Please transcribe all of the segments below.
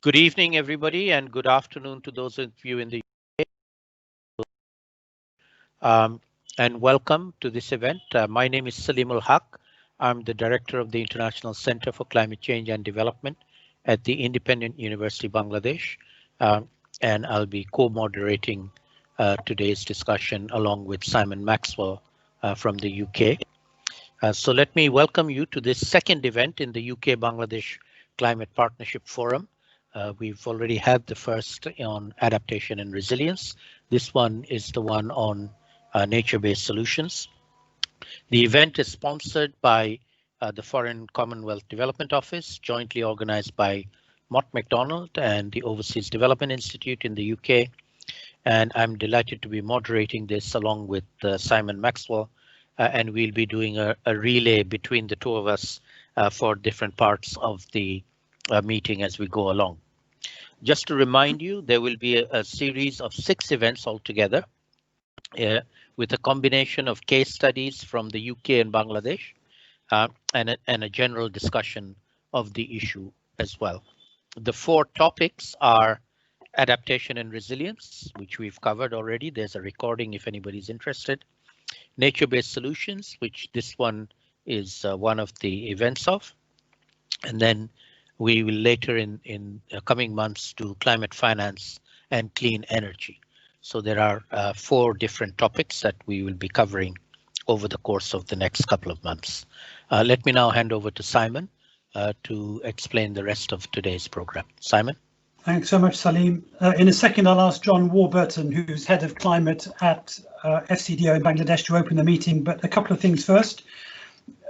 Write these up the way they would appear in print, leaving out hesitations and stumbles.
Good evening, everybody, and good afternoon to those of you in the UK. And welcome to this event. My name is Salim Ul Haq. I'm the director of the International Center for Climate Change and Development at the Independent University Bangladesh, and I'll be co-moderating today's discussion along with Simon Maxwell from the UK. So let me welcome you to this second event in the UK-Bangladesh Climate Partnership Forum. We've already had the first on adaptation and resilience. This one is the one on nature-based solutions. The event is sponsored by the Foreign Commonwealth Development Office, jointly organized by Mott MacDonald and the Overseas Development Institute in the UK. And I'm delighted to be moderating this along with Simon Maxwell, and we'll be doing a relay between the two of us for different parts of the meeting as we go along. Just to remind you, there will be a series of 6 events altogether with a combination of case studies from the UK and Bangladesh and a general discussion of the issue as well. The 4 topics are adaptation and resilience, which we've covered already. There's a recording if anybody's interested. Nature-based solutions, which this one is one of the events of. And then we will later in coming months do climate finance and clean energy. So there are 4 different topics that we will be covering over the course of the next couple of months. Let me now hand over to Simon to explain the rest of today's program. Simon. Thanks so much, Salim. In a second, I'll ask John Warburton, who's head of climate at FCDO in Bangladesh, to open the meeting. But a couple of things first.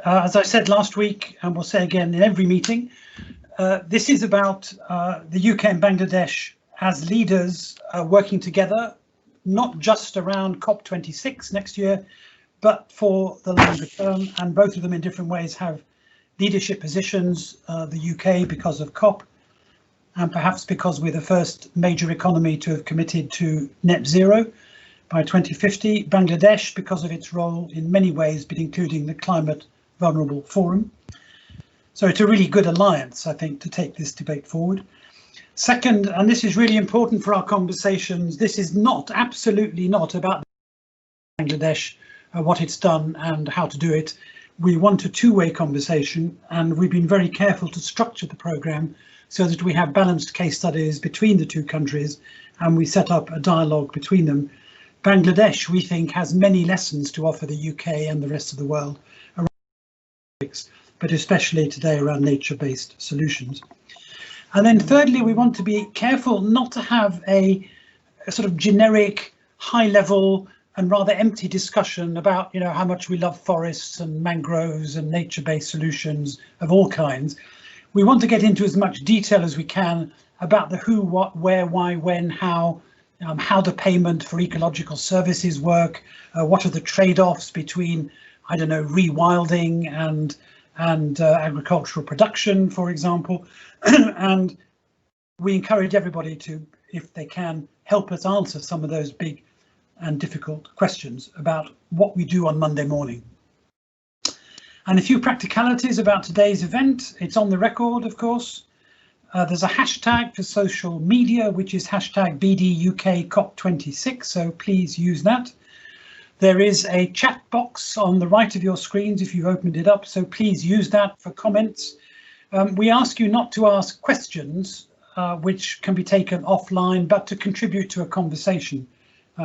As I said last week, and we'll say again in every meeting, this is about the UK and Bangladesh as leaders working together, not just around COP26 next year, but for the longer term. And both of them in different ways have leadership positions, the UK because of COP, and perhaps because we're the first major economy to have committed to net zero by 2050, Bangladesh because of its role in many ways, but including the Climate Vulnerable Forum. So it's a really good alliance, I think, to take this debate forward. Second, and this is really important for our conversations, this is not, absolutely not about Bangladesh, what it's done and how to do it. We want a two-way conversation, and we've been very careful to structure the programme so that we have balanced case studies between the two countries, and we set up a dialogue between them. Bangladesh, we think, has many lessons to offer the UK and the rest of the world around topics, but especially today around nature-based solutions. And then thirdly, we want to be careful not to have a sort of generic, high-level and rather empty discussion about, how much we love forests and mangroves and nature-based solutions of all kinds. We want to get into as much detail as we can about the who, what, where, why, when, how the payment for ecological services work, what are the trade-offs between, I don't know, rewilding and agricultural production, for example. And we encourage everybody to, if they can, help us answer some of those big and difficult questions about what we do on Monday morning. And a few practicalities about today's event. It's on the record, of course. There's a hashtag for social media, which is hashtag BDUKCOP26, so please use that. There is a chat box on the right of your screens if you opened it up, so please use that for comments. We ask you not to ask questions, which can be taken offline, but to contribute to a conversation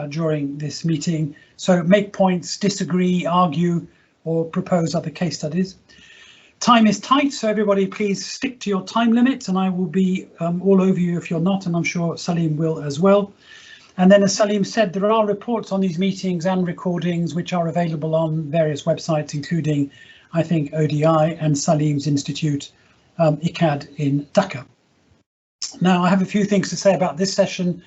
during this meeting. So make points, disagree, argue, or propose other case studies. Time is tight, so everybody please stick to your time limits, and I will be all over you if you're not, and I'm sure Salim will as well. And then, as Salim said, there are reports on these meetings and recordings which are available on various websites, including, I think, ODI and Salim's Institute, EACDS in Dhaka. Now, I have a few things to say about this session,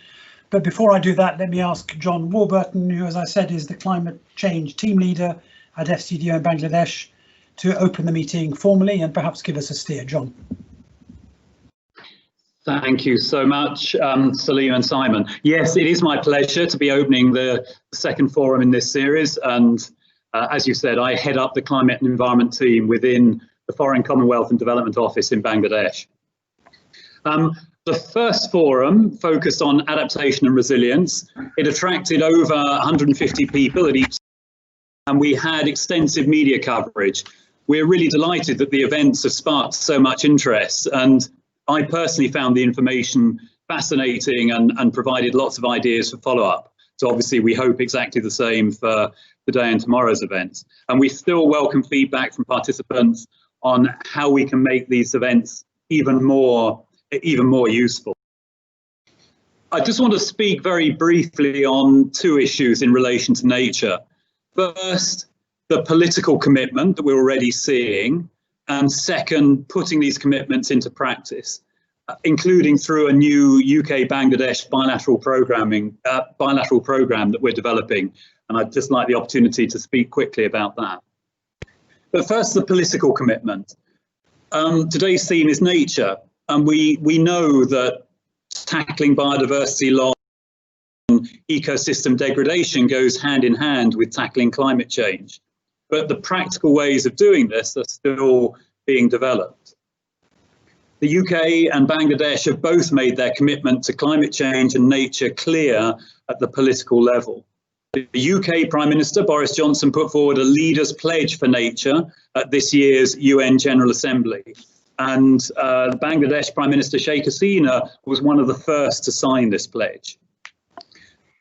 but before I do that, let me ask John Warburton, who, as I said, is the climate change team leader at FCDO in Bangladesh, to open the meeting formally and perhaps give us a steer. John. Thank you so much, Salim and Simon. Yes, it is my pleasure to be opening the second forum in this series. And as you said, I head up the climate and environment team within the Foreign Commonwealth and Development Office in Bangladesh. The first forum focused on adaptation and resilience. It attracted over 150 people at each, and we had extensive media coverage. We're really delighted that the events have sparked so much interest, and I personally found the information fascinating and provided lots of ideas for follow-up. So obviously we hope exactly the same for today and tomorrow's events. And we still welcome feedback from participants on how we can make these events even more useful. I just want to speak very briefly on two issues in relation to nature. First, the political commitment that we're already seeing, and second, putting these commitments into practice, including through a new UK-Bangladesh bilateral program that we're developing. And I'd just like the opportunity to speak quickly about that. But first, the political commitment. Today's theme is nature, and we know that tackling biodiversity loss and ecosystem degradation goes hand in hand with tackling climate change. But the practical ways of doing this are still being developed. The UK and Bangladesh have both made their commitment to climate change and nature clear at the political level. The UK Prime Minister Boris Johnson put forward a leader's pledge for nature at this year's UN General Assembly. And Bangladesh Prime Minister Sheikh Hasina was one of the first to sign this pledge.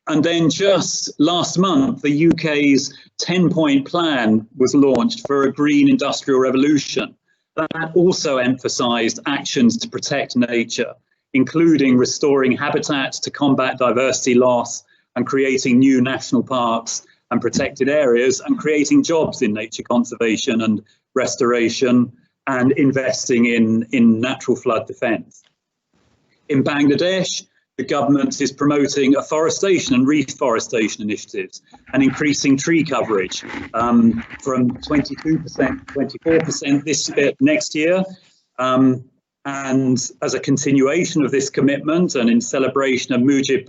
And then just last month, the UK's 10-point plan was launched for a green industrial revolution. That also emphasised actions to protect nature, including restoring habitats to combat diversity loss and creating new national parks and protected areas and creating jobs in nature conservation and restoration and investing in natural flood defence. In Bangladesh, the government is promoting afforestation and reforestation initiatives and increasing tree coverage from 22% to 24% next year. And as a continuation of this commitment and in celebration of Mujib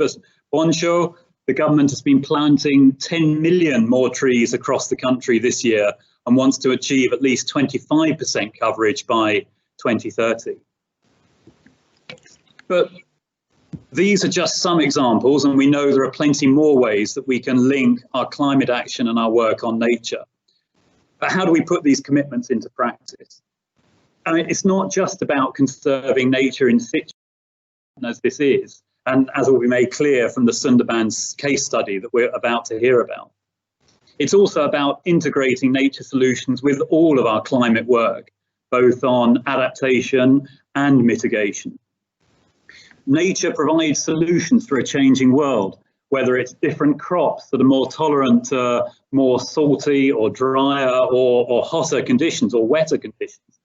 Bonsho, the government has been planting 10 million more trees across the country this year and wants to achieve at least 25% coverage by 2030. But these are just some examples, and we know there are plenty more ways that we can link our climate action and our work on nature. But how do we put these commitments into practice? I mean, it's not just about conserving nature in situ, as this is, and as will be made clear from the Sundarbans case study that we're about to hear about. It's also about integrating nature solutions with all of our climate work, both on adaptation and mitigation. Nature provides solutions for a changing world, whether it's different crops that are more tolerant to more salty or drier or hotter conditions or wetter conditions,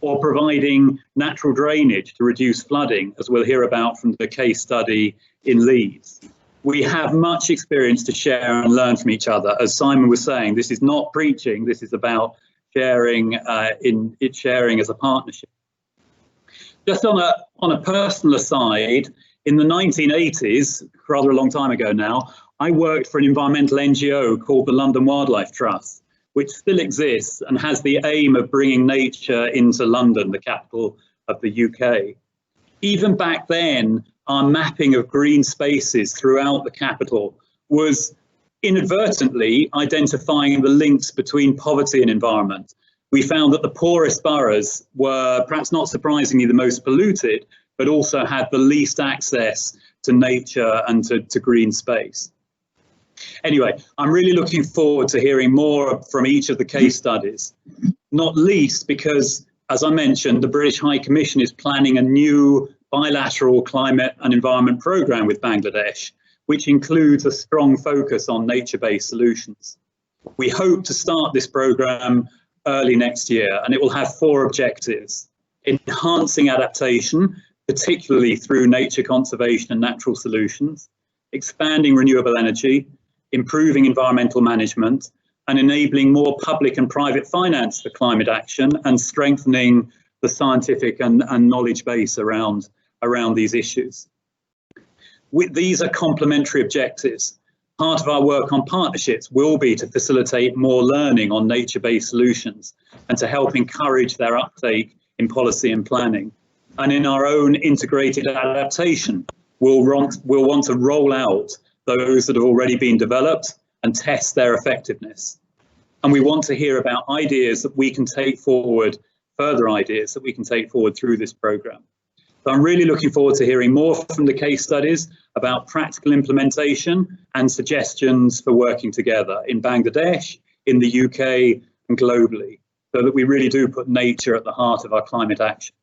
or providing natural drainage to reduce flooding, as we'll hear about from the case study in Leeds. We have much experience to share and learn from each other. As Simon was saying, this is not preaching, this is about sharing sharing as a partnership. Just on a personal aside, in the 1980s, rather a long time ago now, I worked for an environmental NGO called the London Wildlife Trust, which still exists and has the aim of bringing nature into London, the capital of the UK. Even back then, our mapping of green spaces throughout the capital was inadvertently identifying the links between poverty and environment. We found that the poorest boroughs were, perhaps not surprisingly, the most polluted, but also had the least access to nature and to green space. Anyway, I'm really looking forward to hearing more from each of the case studies, not least because, as I mentioned, the British High Commission is planning a new bilateral climate and environment programme with Bangladesh, which includes a strong focus on nature-based solutions. We hope to start this programme early next year, and it will have 4 objectives: enhancing adaptation, particularly through nature conservation and natural solutions, expanding renewable energy, improving environmental management, and enabling more public and private finance for climate action, and strengthening the scientific and knowledge base around these issues. These are complementary objectives. Part of our work on partnerships will be to facilitate more learning on nature-based solutions and to help encourage their uptake in policy and planning. and in our own integrated adaptation, we'll want to roll out those that have already been developed and test their effectiveness. And we want to hear about ideas that we can take forward, further ideas that we can take forward through this programme. So I'm really looking forward to hearing more from the case studies about practical implementation and suggestions for working together in Bangladesh, in the UK and globally, so that we really do put nature at the heart of our climate action.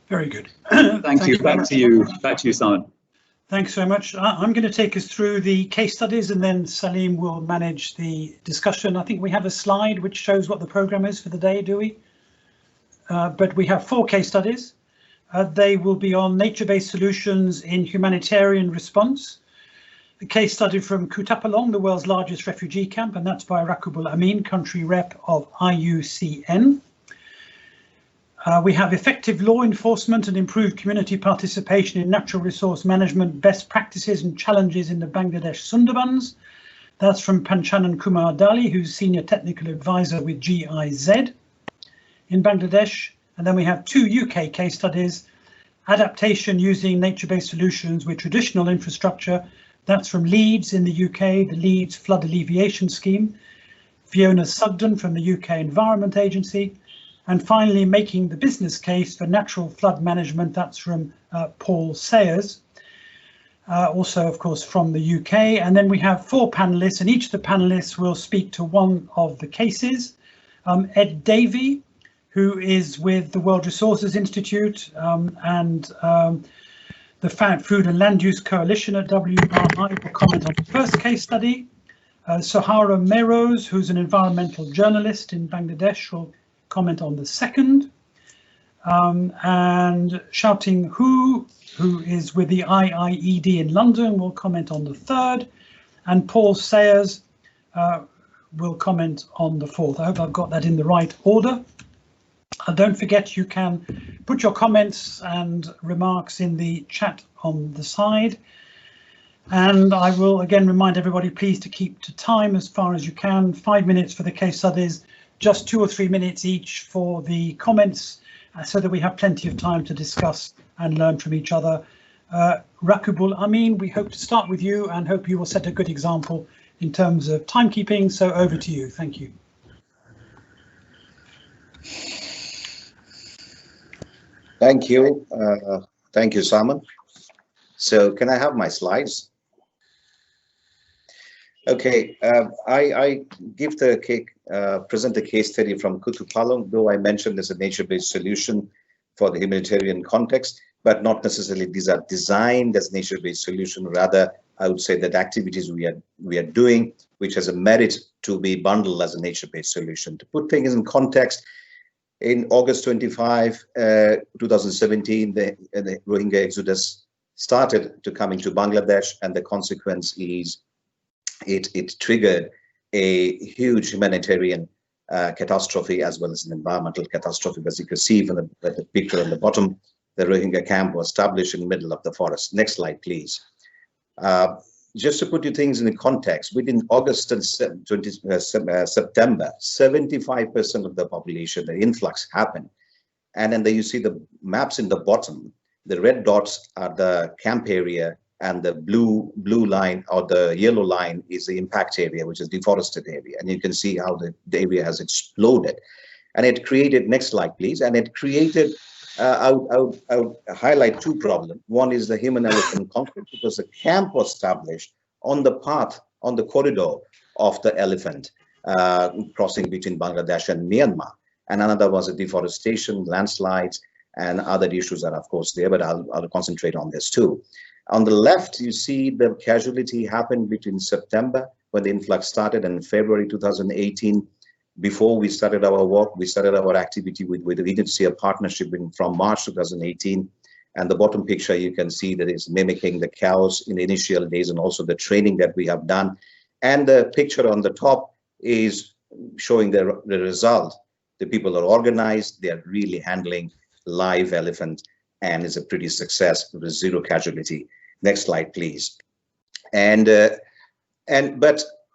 Very good. Thank you. Back to you, Simon. Thanks very much. I'm going to take us through the case studies and then Salim will manage the discussion. I think we have a slide which shows what the programme is for the day, do we? But we have 4 case studies. They will be on nature-based solutions in humanitarian response. A case study from Kutupalong, the world's largest refugee camp, and that's by Rakibul Amin, country rep of IUCN. We have effective law enforcement and improved community participation in natural resource management, best practices and challenges in the Bangladesh Sundarbans. That's from Panchanan Kumar Dali, who's Senior Technical Advisor with GIZ in Bangladesh. And then we have 2 UK case studies, adaptation using nature-based solutions with traditional infrastructure. That's from Leeds in the UK, the Leeds Flood Alleviation Scheme. Fiona Sugden from the UK Environment Agency. And finally, making the business case for natural flood management. That's from Paul Sayers, also, of course, from the UK. And then we have 4 panelists, and each of the panelists will speak to one of the cases. Ed Davey, who is with the World Resources Institute and the Food and Land Use Coalition at WRI, will comment on the first case study. Sahara Meroz, who's an environmental journalist in Bangladesh, will comment on the second. And Shouting who is with the IIED in London, will comment on the third. And Paul Sayers will comment on the fourth. I hope I've got that in the right order. Don't forget, you can put your comments and remarks in the chat on the side. And I will again remind everybody, please, to keep to time as far as you can. 5 minutes for the case studies, just 2 or 3 minutes each for the comments, so that we have plenty of time to discuss and learn from each other. Rakibul Amin, we hope to start with you and hope you will set a good example in terms of timekeeping. So over to you. Thank you. Thank you. Thank you, Simon. So can I have my slides? Okay, I give present the case study from Kutupalong, though I mentioned there's a nature-based solution for the humanitarian context, but not necessarily these are designed as nature-based solution. Rather, I would say that activities we are doing, which has a merit to be bundled as a nature-based solution. To put things in context, in August 25, 2017, the Rohingya exodus started to come into Bangladesh, and the consequence is it triggered a huge humanitarian catastrophe as well as an environmental catastrophe. As you can see from the picture on the bottom, the Rohingya camp was established in the middle of the forest. Next slide, please. Just to put you things in context, within August and September, 75% of the population, the influx happened. And then there you see the maps in the bottom. The red dots are the camp area, and the blue line or the yellow line is the impact area, which is deforested area. And you can see how the area has exploded. And it created, next slide, please. And it created, I would highlight 2 problems. One is the human-elephant conflict, because the camp was established on the path, on the corridor of the elephant crossing between Bangladesh and Myanmar. And another was a deforestation, landslides, and other issues that, of course, there, but I'll concentrate on this too. On the left, you see the casualty happened between September, when the influx started, and February 2018. Before we started our work, we started our activity with the agency, a partnership from March 2018. And the bottom picture, you can see that is mimicking the cows in the initial days, and also the training that we have done. And the picture on the top is showing the result. The people are organized, they are really handling live elephant, and it's a pretty success with 0 casualty. Next slide, please. But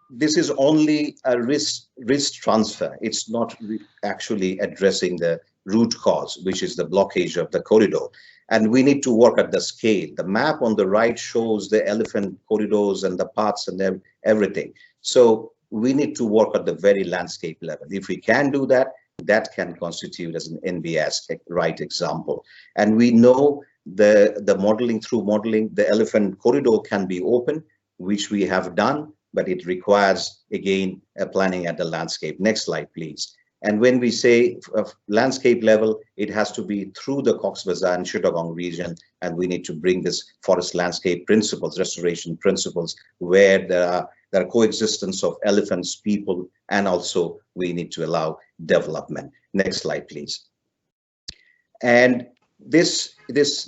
this is only a risk transfer. It's not actually addressing the root cause, which is the blockage of the corridor. And we need to work at the scale. The map on the right shows the elephant corridors and the paths and everything. So we need to work at the very landscape level. If we can do that, that can constitute as an NBS right example. And we know the modeling, through modeling, the elephant corridor can be open, which we have done, but it requires, again, a planning at the landscape. Next slide, please. And when we say landscape level, it has to be through the Cox's Bazar and Chittagong region, and we need to bring this forest landscape principles, restoration principles, where there are coexistence of elephants, people, and also we need to allow development. Next slide, please. And this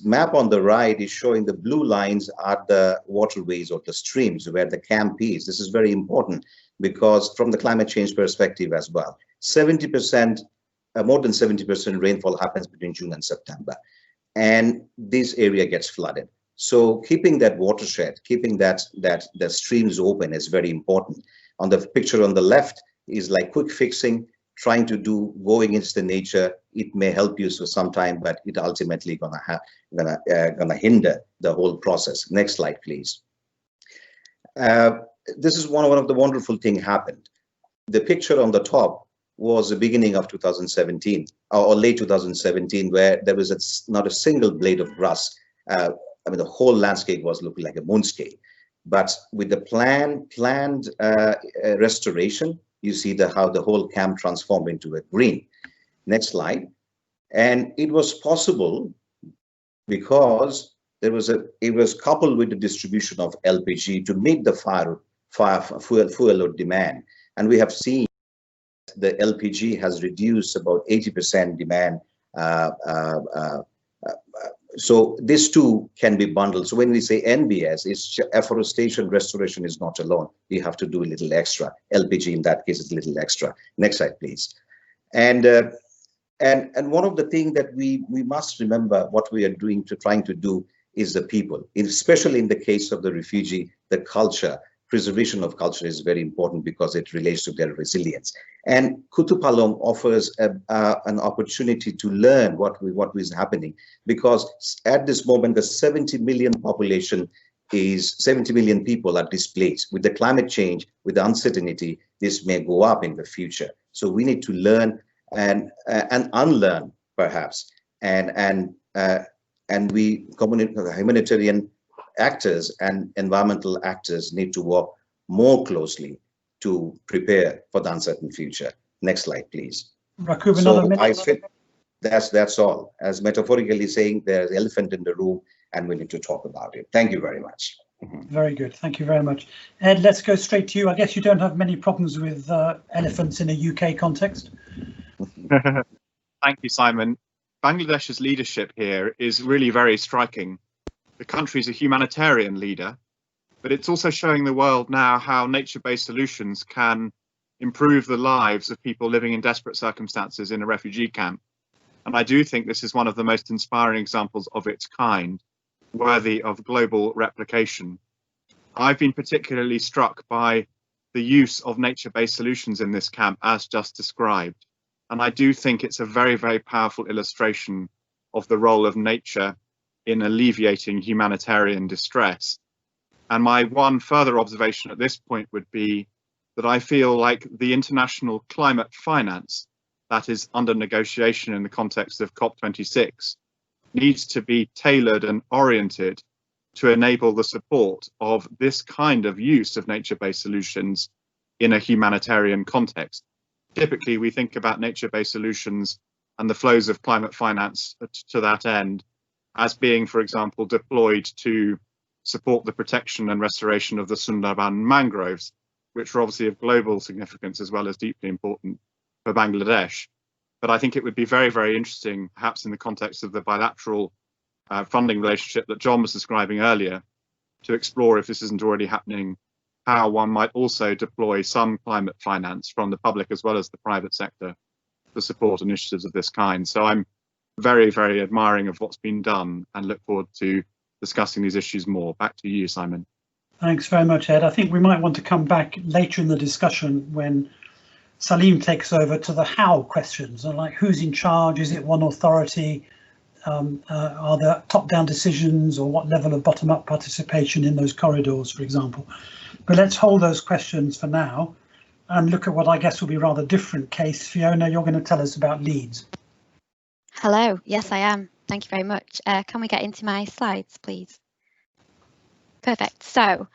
map on the right is showing the blue lines are the waterways or the streams where the camp is. This is very important because from the climate change perspective as well, 70%, more than 70% rainfall happens between June and September, and this area gets flooded. So keeping that watershed, keeping that the streams open is very important. On the picture on the left is like quick fixing, trying to do going into the nature. It may help you for some time, but it ultimately gonna hinder the whole process. Next slide, please. This is one of the wonderful things happened. The picture on the top was the beginning of 2017 or late 2017, where there was not a single blade of grass. I mean, the whole landscape was looking like a moonscape. But with the planned restoration, you see how the whole camp transformed into a green. Next slide. And it was possible because it was coupled with the distribution of LPG to meet the fuel load demand. And we have seen the LPG has reduced about 80% demand. So these two can be bundled. So when we say NBS, it's afforestation restoration is not alone. You have to do a little extra. LPG in that case is a little extra. Next slide, please. And one of the things that we must remember what we are trying to do is the people, especially in the case of the refugee, the culture. Preservation of culture is very important because it relates to their resilience. And Kutupalong offers an opportunity to learn what is happening, because at this moment, the 70 million population is 70 million people are displaced. With the climate change, with the uncertainty, this may go up in the future. So we need to learn and unlearn, perhaps. And we humanitarian actors and environmental actors need to work more closely to prepare for the uncertain future. Next slide, please. Rakub, another minute. That's all. As metaphorically saying, there's an elephant in the room and we need to talk about it. Thank you very much. Very good. Thank you very much. Ed, let's go straight to you. I guess you don't have many problems with elephants in a UK context. Thank you, Simon. Bangladesh's leadership here is really very striking. The country is a humanitarian leader, but it's also showing the world now how nature-based solutions can improve the lives of people living in desperate circumstances in a refugee camp. And I do think this is one of the most inspiring examples of its kind, worthy of global replication. I've been particularly struck by the use of nature-based solutions in this camp as just described. And I do think it's a very, very powerful illustration of the role of nature in alleviating humanitarian distress. And my one further observation at this point would be that I feel like the international climate finance that is under negotiation in the context of COP26 needs to be tailored and oriented to enable the support of this kind of use of nature-based solutions in a humanitarian context. Typically, we think about nature-based solutions and the flows of climate finance to that end as being, for example, deployed to support the protection and restoration of the Sundarban mangroves, which are obviously of global significance as well as deeply important for Bangladesh. But I think it would be very, very interesting, perhaps in the context of the bilateral funding relationship that John was describing earlier, to explore, if this isn't already happening, how one might also deploy some climate finance from the public as well as the private sector to support initiatives of this kind. So I'm very, very admiring of what's been done and look forward to discussing these issues more. Back to you, Simon. Thanks very much, Ed. I think we might want to come back later in the discussion when Salim takes over to the how questions, and like who's in charge, is it one authority, are there top-down decisions, or what level of bottom-up participation in those corridors, for example. But let's hold those questions for now and look at what I guess will be a rather different case. Fiona, you're going to tell us about Leeds. Hello, yes I am. Thank you very much. Can we get into my slides, please? Perfect. So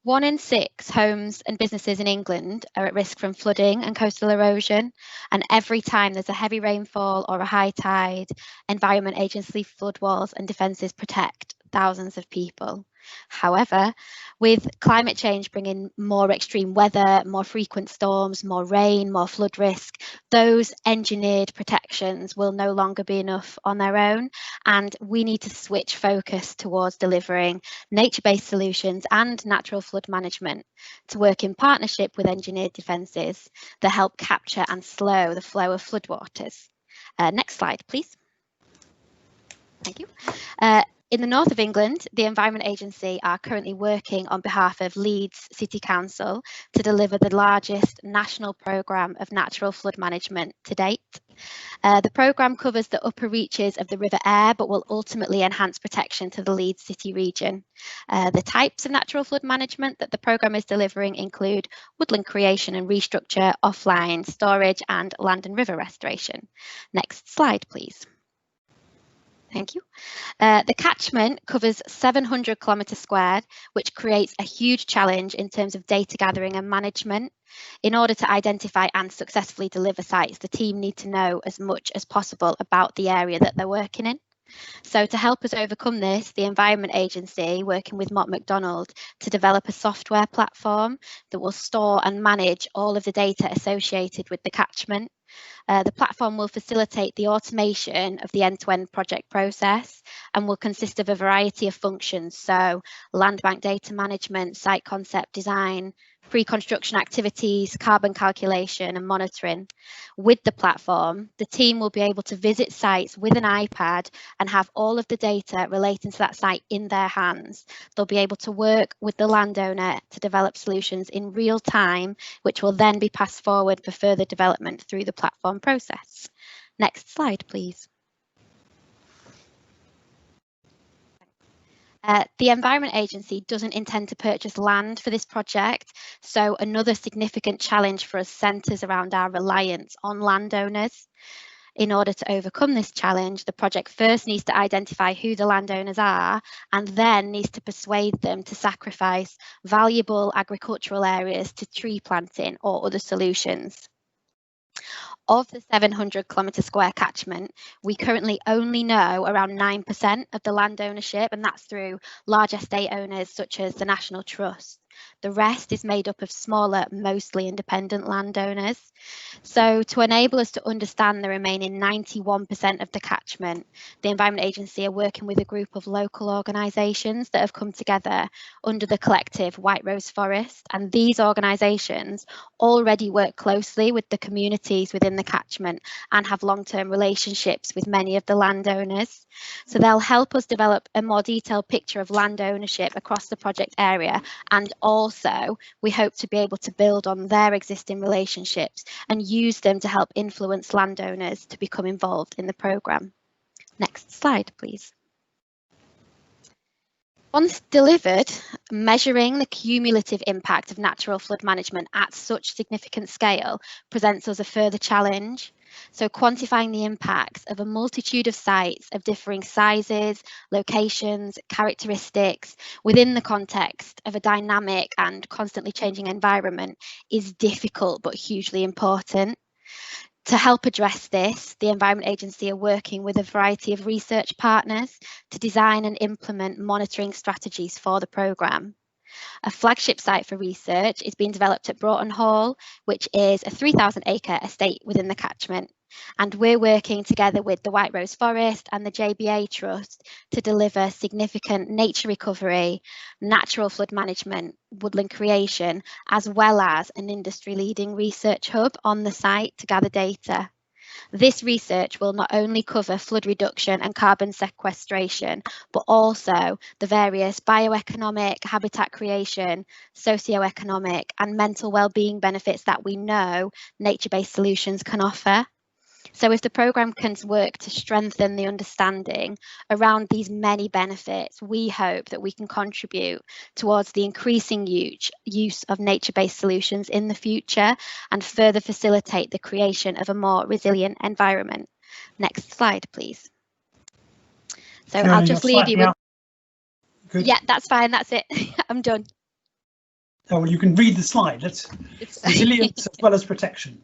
1 in 6 homes and businesses in England are at risk from flooding and coastal erosion, and every time there's a heavy rainfall or a high tide, Environment Agency flood walls and defences protect thousands of people. However, with climate change bringing more extreme weather, more frequent storms, more rain, more flood risk, those engineered protections will no longer be enough on their own, and we need to switch focus towards delivering nature-based solutions and natural flood management to work in partnership with engineered defences that help capture and slow the flow of floodwaters. Next slide, please. Thank you. In the north of England, the Environment Agency are currently working on behalf of Leeds City Council to deliver the largest national programme of natural flood management to date. The programme covers the upper reaches of the River Aire, but will ultimately enhance protection to the Leeds City region. The types of natural flood management that the programme is delivering include woodland creation and restructure, offline storage, and land and river restoration. Next slide, please. Thank you. The catchment covers 700 kilometres squared, which creates a huge challenge in terms of data gathering and management. In order to identify and successfully deliver sites, the team need to know as much as possible about the area that they're working in. So to help us overcome this, the Environment Agency, working with Mott MacDonald, to develop a software platform that will store and manage all of the data associated with the catchment. The platform will facilitate the automation of the end-to-end project process and will consist of a variety of functions, so land bank data management, site concept design, pre-construction activities, carbon calculation and monitoring. With the platform, the team will be able to visit sites with an iPad and have all of the data relating to that site in their hands. They'll be able to work with the landowner to develop solutions in real time, which will then be passed forward for further development through the platform process. Next slide, please. The Environment Agency doesn't intend to purchase land for this project, so another significant challenge for us centres around our reliance on landowners. In order to overcome this challenge, the project first needs to identify who the landowners are and then needs to persuade them to sacrifice valuable agricultural areas to tree planting or other solutions. Of the 700 kilometre square catchment, we currently only know around 9% of the land ownership, and that's through large estate owners such as the National Trust. The rest is made up of smaller, mostly independent landowners. So to enable us to understand the remaining 91% of the catchment, the Environment Agency are working with a group of local organisations that have come together under the collective White Rose Forest, and these organisations already work closely with the communities within the catchment and have long-term relationships with many of the landowners. So they'll help us develop a more detailed picture of land ownership across the project area, and also we hope to be able to build on their existing relationships and use them to help influence landowners to become involved in the programme. Next slide, please. Once delivered, measuring the cumulative impact of natural flood management at such significant scale presents us a further challenge. So quantifying the impacts of a multitude of sites of differing sizes, locations, characteristics within the context of a dynamic and constantly changing environment is difficult but hugely important. To help address this, the Environment Agency are working with a variety of research partners to design and implement monitoring strategies for the programme. A flagship site for research is being developed at Broughton Hall, which is a 3,000-acre estate within the catchment. And we're working together with the White Rose Forest and the JBA Trust to deliver significant nature recovery, natural flood management, woodland creation, as well as an industry-leading research hub on the site to gather data. This research will not only cover flood reduction and carbon sequestration, but also the various bioeconomic, habitat creation, socioeconomic and mental well-being benefits that we know nature-based solutions can offer. So if the programme can work to strengthen the understanding around these many benefits, we hope that we can contribute towards the increasing use of nature-based solutions in the future and further facilitate the creation of a more resilient environment. Next slide, please. So Fiona, I'll just leave you with... Good. Yeah, that's fine, that's it. I'm done. Oh, well, you can read the slide. It's resilience as well as protection.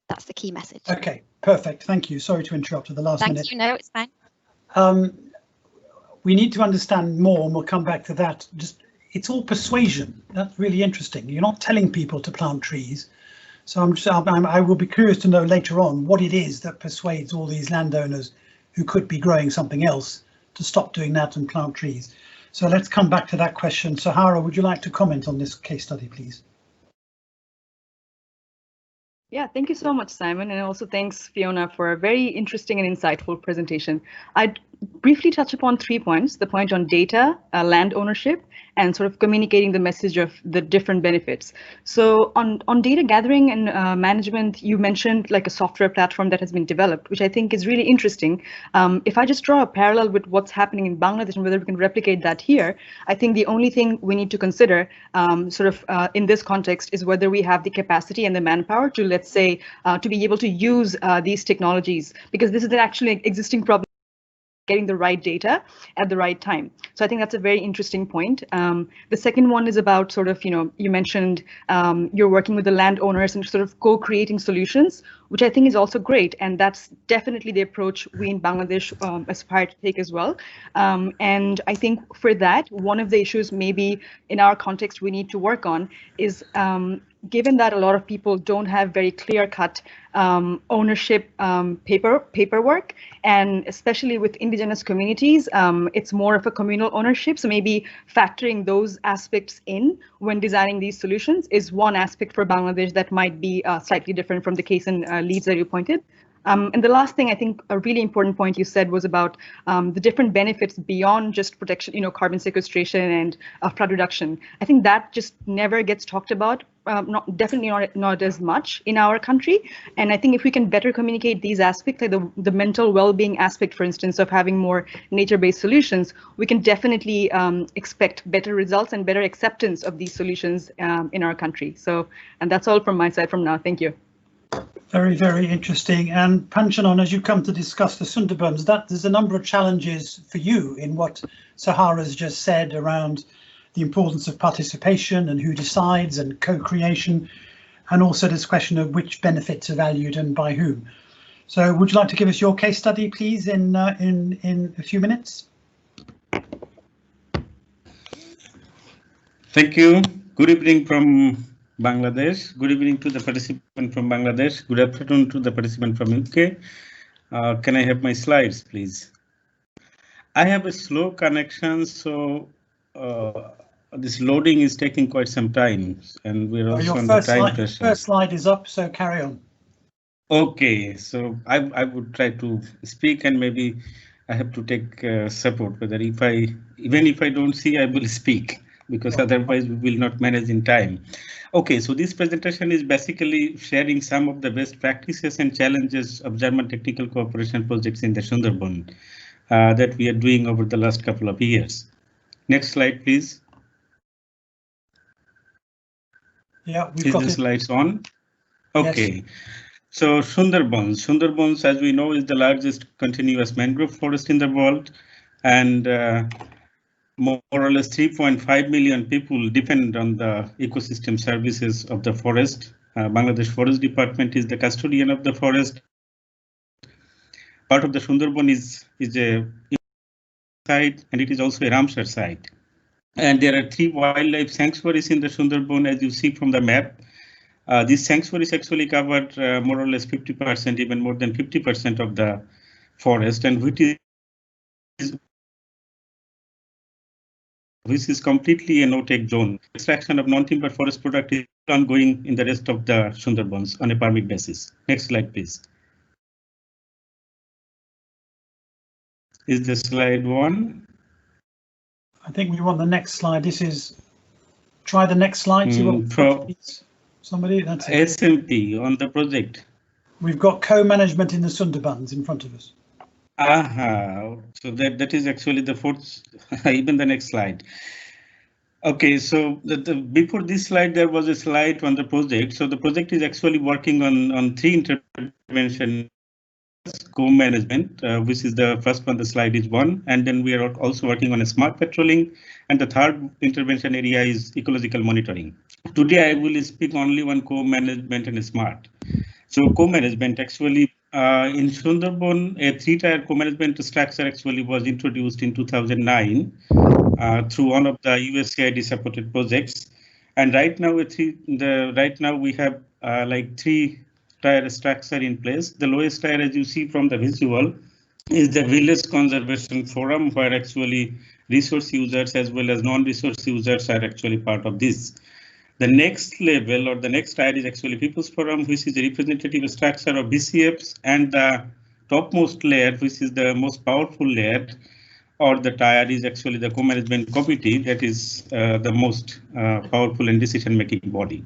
That's the key message. Okay, perfect. Thank you. Sorry to interrupt at the last minute. Thank you. No, it's fine. We need to understand more, and we'll come back to that. Just, it's all persuasion. That's really interesting. You're not telling people to plant trees. So I will be curious to know later on what it is that persuades all these landowners who could be growing something else to stop doing that and plant trees. So let's come back to that question. Sahara, would you like to comment on this case study, please? Yeah, thank you so much, Simon, and also thanks, Fiona, for a very interesting and insightful presentation. I'd briefly touch upon 3 points: the point on data, land ownership, and sort of communicating the message of the different benefits. So on data gathering and management, you mentioned like a software platform that has been developed, which I think is really interesting. If I just draw a parallel with what's happening in Bangladesh and whether we can replicate that here, I think the only thing we need to consider in this context is whether we have the capacity and the manpower to, let's say, to be able to use these technologies, because this is an actually existing problem, getting the right data at the right time. So I think that's a very interesting point. The second one is about sort of, you mentioned you're working with the landowners and sort of co-creating solutions, which I think is also great. And that's definitely the approach we in Bangladesh aspire to take as well. And I think for that, one of the issues maybe in our context we need to work on is given that a lot of people don't have very clear-cut ownership paperwork, and especially with indigenous communities, it's more of a communal ownership. So maybe factoring those aspects in when designing these solutions is one aspect for Bangladesh that might be slightly different from the case in Leeds that you pointed. And the last thing, I think a really important point you said was about the different benefits beyond just protection, carbon sequestration and flood reduction. I think that just never gets talked about, definitely not as much in our country. And I think if we can better communicate these aspects, like the mental well-being aspect, for instance, of having more nature-based solutions, we can definitely expect better results and better acceptance of these solutions in our country. And that's all from my side from now. Thank you. Very, very interesting. And Panchanan, as you come to discuss the Sundarbans, there's a number of challenges for you in what Sahara's just said around the importance of participation and who decides and co-creation, and also this question of which benefits are valued and by whom. So would you like to give us your case study, please, in a few minutes? Thank you. Good evening from Bangladesh. Good evening to the participant from Bangladesh. Good afternoon to the participant from UK. Can I have my slides, please? I have a slow connection, so this loading is taking quite some time, and we're also on the time pressure. First slide is up, so carry on. Okay, so I would try to speak, and maybe I have to take support, whether even if I don't see, I will speak, because otherwise we will not manage in time. Okay, so this presentation is basically sharing some of the best practices and challenges of German technical cooperation projects in the Sundarban that we are doing over the last couple of years. Next slide, please. Yeah, we've got the slides on. Okay, yes. So Sundarbans, as we know, is the largest continuous mangrove forest in the world, and more or less 3.5 million people depend on the ecosystem services of the forest. Bangladesh Forest Department is the custodian of the forest. Part of the Sundarban is a site, and it is also a Ramsar site. And there are 3 wildlife sanctuaries in the Sundarban, as you see from the map. These sanctuaries actually covered more or less 50%, even more than 50% of the forest, and which is which is completely a no-take zone. Extraction of non-timber forest product is ongoing in the rest of the Sundarbans on a permit basis. Next slide, please. Is the slide one? I think we want the next slide. This is, try the next slide. See what somebody, that's it. SMP on the project. We've got co-management in the Sundarbans in front of us. So that is actually the fourth, even the next slide. Okay, so before this slide, there was a slide on the project. So the project is actually working on three intervention co-management, which is the first one, the slide is one, and then we are also working on a smart patrolling, and the third intervention area is ecological monitoring. Today I will speak only on co-management and smart. So co-management actually in Sundarban, a three-tier co-management structure actually was introduced in 2009 through one of the USAID supported projects, and right now we have like three-tier structure in place. The lowest tier, as you see from the visual, is the village conservation forum, where actually resource users as well as non-resource users are actually part of this. The next level or the next tier is actually People's Forum, which is a representative structure of BCFs, and the topmost layer, which is the most powerful layer, or the tier, is actually the co-management committee, that is the most powerful and decision-making body.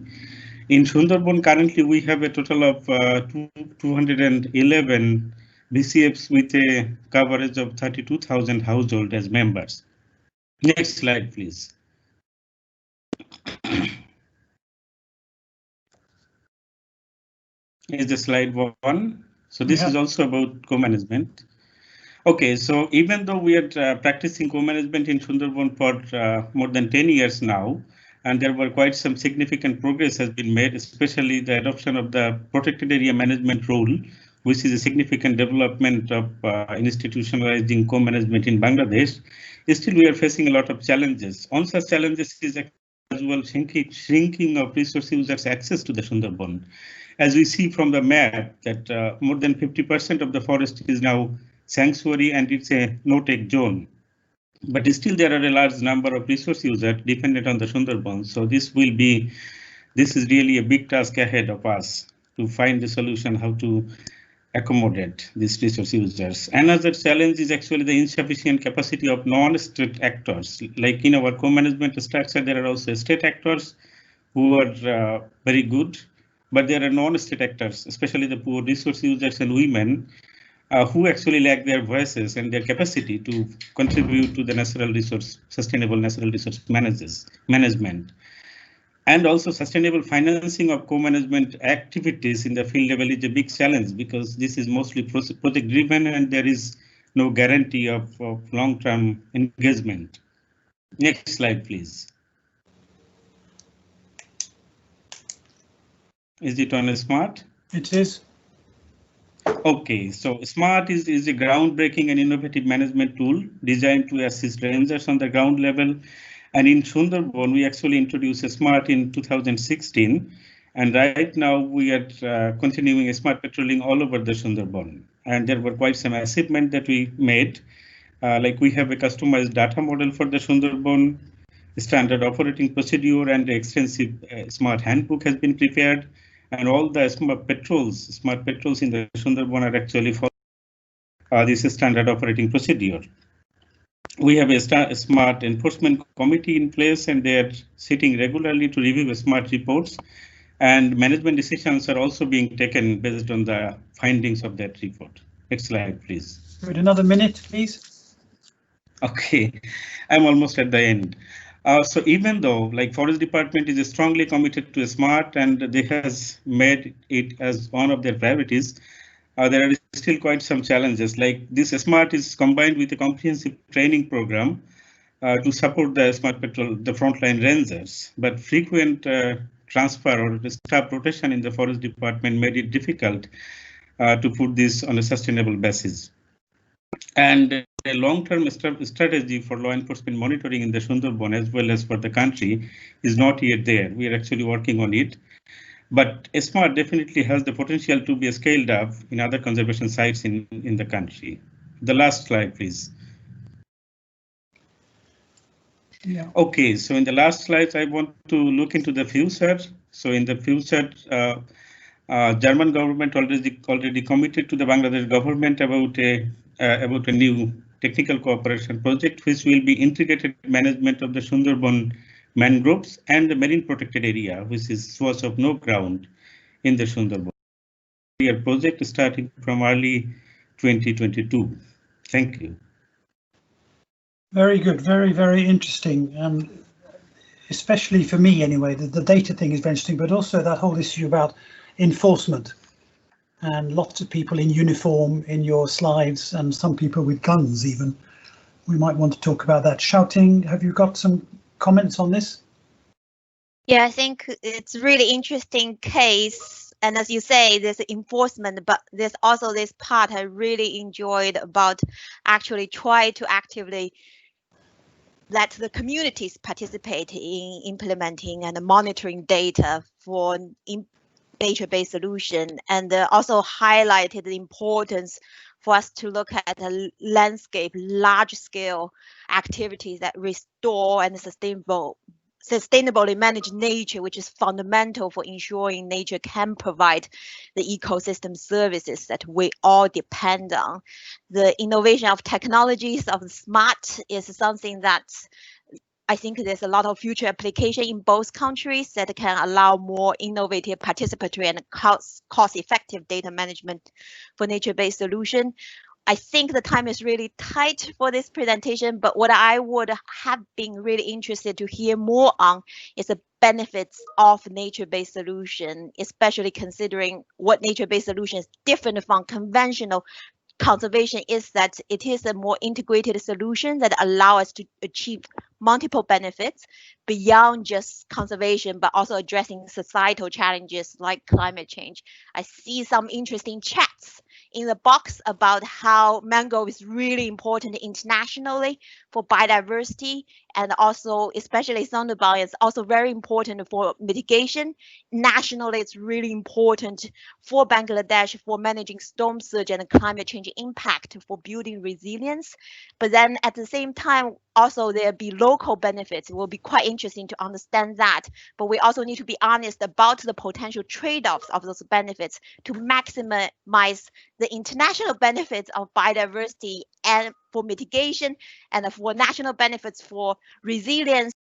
In Sundarban, currently we have a total of 211 BCFs with a coverage of 32,000 households as members. Next slide, please. Is the slide one. So this is also about co-management. Okay, so even though we are practicing co-management in Sundarban for more than 10 years now, and there were quite some significant progress has been made, especially the adoption of the protected area management rule, which is a significant development of institutionalizing co-management in Bangladesh. Still, we are facing a lot of challenges. One such challenges is as well shrinking of resource users' access to the Sundarban. As we see from the map that more than 50% of the forest is now sanctuary and it's a no-take zone. But still there are a large number of resource users dependent on the Sundarban. So this is really a big task ahead of us to find the solution how to accommodate these resource users. Another challenge is actually the insufficient capacity of non-state actors. Like in our co-management structure, there are also state actors who are very good, but there are non-state actors, especially the poor resource users and women, who actually lack their voices and their capacity to contribute to the sustainable natural resource management. And also sustainable financing of co-management activities in the field level is a big challenge, because this is mostly project driven and there is no guarantee of long-term engagement. Next slide, please. Is it on a smart? It is. Okay, so SMART is a groundbreaking and innovative management tool designed to assist rangers on the ground level. And in Sundarban, we actually introduced SMART in 2016. And right now we are continuing smart patrolling all over the Sundarban. And there were quite some achievements that we made. Like we have a customized data model for the Sundarban, standard operating procedure, and the extensive SMART handbook has been prepared. And all the smart patrols in the Sundarban are actually following this standard operating procedure. We have a smart enforcement committee in place, and they are sitting regularly to review smart reports. And management decisions are also being taken based on the findings of that report. Next slide, please. Wait another minute, please. Okay, I'm almost at the end. So even though like Forest Department is strongly committed to SMART and they has made it as one of their priorities, there are still quite some challenges. Like this SMART is combined with a comprehensive training program to support the SMART patrol, the frontline rangers, but frequent transfer or staff rotation in the Forest Department made it difficult to put this on a sustainable basis. And a long-term strategy for law enforcement monitoring in the Sundarban as well as for the country is not yet there. We are actually working on it. But SMART definitely has the potential to be scaled up in other conservation sites in the country. The last slide, please. Yeah. Okay, so in the last slides, I want to look into the future. So in the future, German government already committed to the Bangladesh government about a new technical cooperation project, which will be integrated management of the Sundarban mangroves and the marine protected area, which is source of no ground in the Sundarban. A project starting from early 2022. Thank you. Very good, very, very interesting. Especially for me anyway, the data thing is very interesting, but also that whole issue about enforcement and lots of people in uniform in your slides and some people with guns even. We might want to talk about that. Shouting, have you got some comments on this? Yeah, I think it's really interesting case. And as you say, there's enforcement, but there's also this part I really enjoyed about actually try to actively let the communities participate in implementing and monitoring data for nature-based solution, and also highlighted the importance for us to look at a landscape, large-scale activities that restore and sustainably manage nature, which is fundamental for ensuring nature can provide the ecosystem services that we all depend on. The innovation of technologies of smart is something that I think there's a lot of future application in both countries that can allow more innovative, participatory, and cost-effective data management for nature-based solution. I think the time is really tight for this presentation, but what I would have been really interested to hear more on is the benefits of nature-based solution, especially considering what nature-based solution is different from conventional conservation, is that it is a more integrated solution that allow us to achieve multiple benefits beyond just conservation, but also addressing societal challenges like climate change. I see some interesting chats in the box about how mangrove is really important internationally for biodiversity, and also especially Sundarban is also very important for mitigation. Nationally, it's really important for Bangladesh for managing storm surge and climate change impact for building resilience. But then at the same time, also there'll be local benefits. It will be quite interesting to understand that, but we also need to be honest about the potential trade-offs of those benefits to maximize the international benefits of biodiversity and for mitigation, and for national benefits for resilience.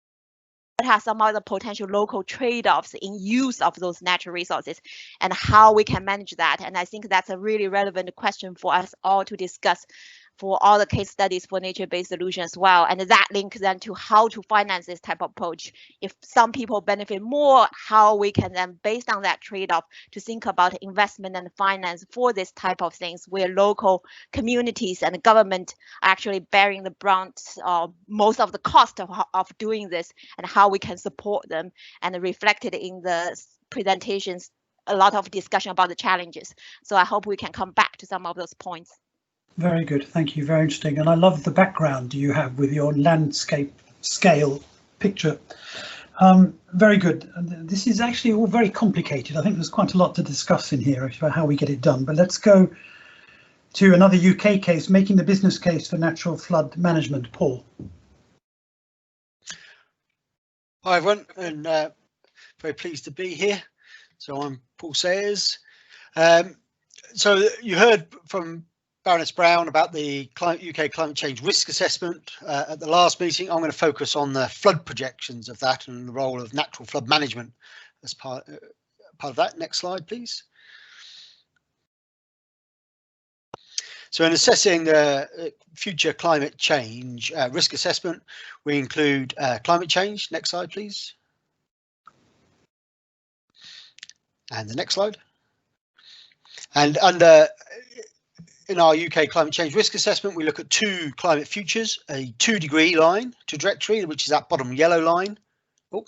What are some of the potential local trade-offs in use of those natural resources and how we can manage that? And I think that's a really relevant question for us all to discuss for all the case studies for nature-based solutions as well. And that links then to how to finance this type of approach. If some people benefit more, how we can then, based on that trade-off, to think about investment and finance for this type of things, where local communities and government are actually bearing the brunt of most of the cost of doing this, and how we can support them, and reflected in the presentations, a lot of discussion about the challenges. So I hope we can come back to some of those points. Very good, thank you, very interesting. And I love the background you have with your landscape scale picture. Very good. This is actually all very complicated. I think there's quite a lot to discuss in here about how we get it done, but let's go to another UK case, making the business case for natural flood management. Paul. Hi everyone, and very pleased to be here. So I'm Paul Sayers. So you heard from Baroness Brown about the UK climate change risk assessment at the last meeting. I'm going to focus on the flood projections of that and the role of natural flood management as part of that. Next slide, please. So in assessing the future climate change risk assessment, we include climate change. Next slide, please. And the next slide. And in our UK climate change risk assessment, we look at two climate futures, a 2-degree line trajectory, which is that bottom yellow line. Oh,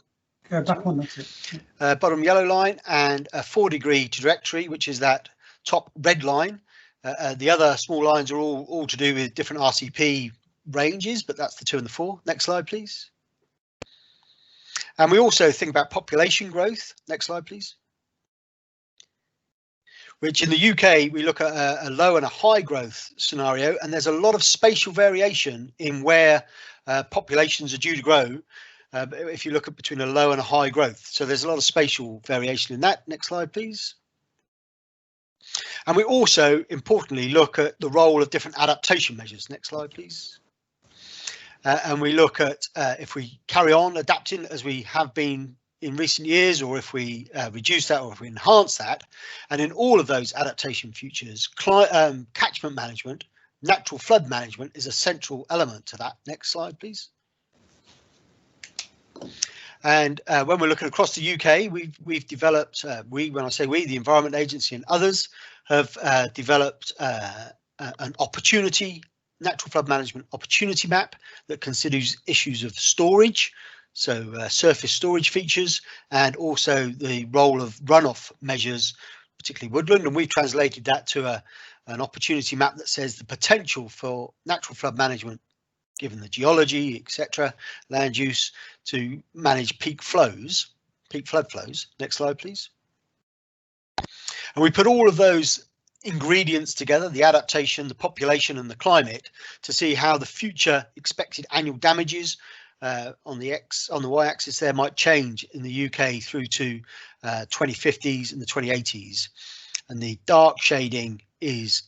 go back one, that's it. Bottom yellow line, and a 4-degree trajectory, which is that top red line. The other small lines are all to do with different RCP ranges, but that's the 2 and the 4. Next slide, please. And we also think about population growth. Next slide, please. Which in the UK, we look at a low and a high growth scenario, and there's a lot of spatial variation in where populations are due to grow. If you look at between a low and a high growth, so there's a lot of spatial variation in that. Next slide, please. And we also importantly look at the role of different adaptation measures. Next slide, please. And we look at if we carry on adapting as we have been in recent years, or if we reduce that, or if we enhance that. And in all of those adaptation features, catchment management, natural flood management is a central element to that. Next slide, please. And when we're looking across the UK, we've developed, when I say we, the Environment Agency and others have developed an natural flood management opportunity map that considers issues of storage, so surface storage features, and also the role of runoff measures, particularly woodland. And we've translated that to an opportunity map that says the potential for natural flood management, given the geology, etc., land use, to manage peak flood flows. Next slide, please. And we put all of those ingredients together, the adaptation, the population and the climate, to see how the future expected annual damages on the y-axis there might change in the UK through to 2050s and the 2080s. And the dark shading is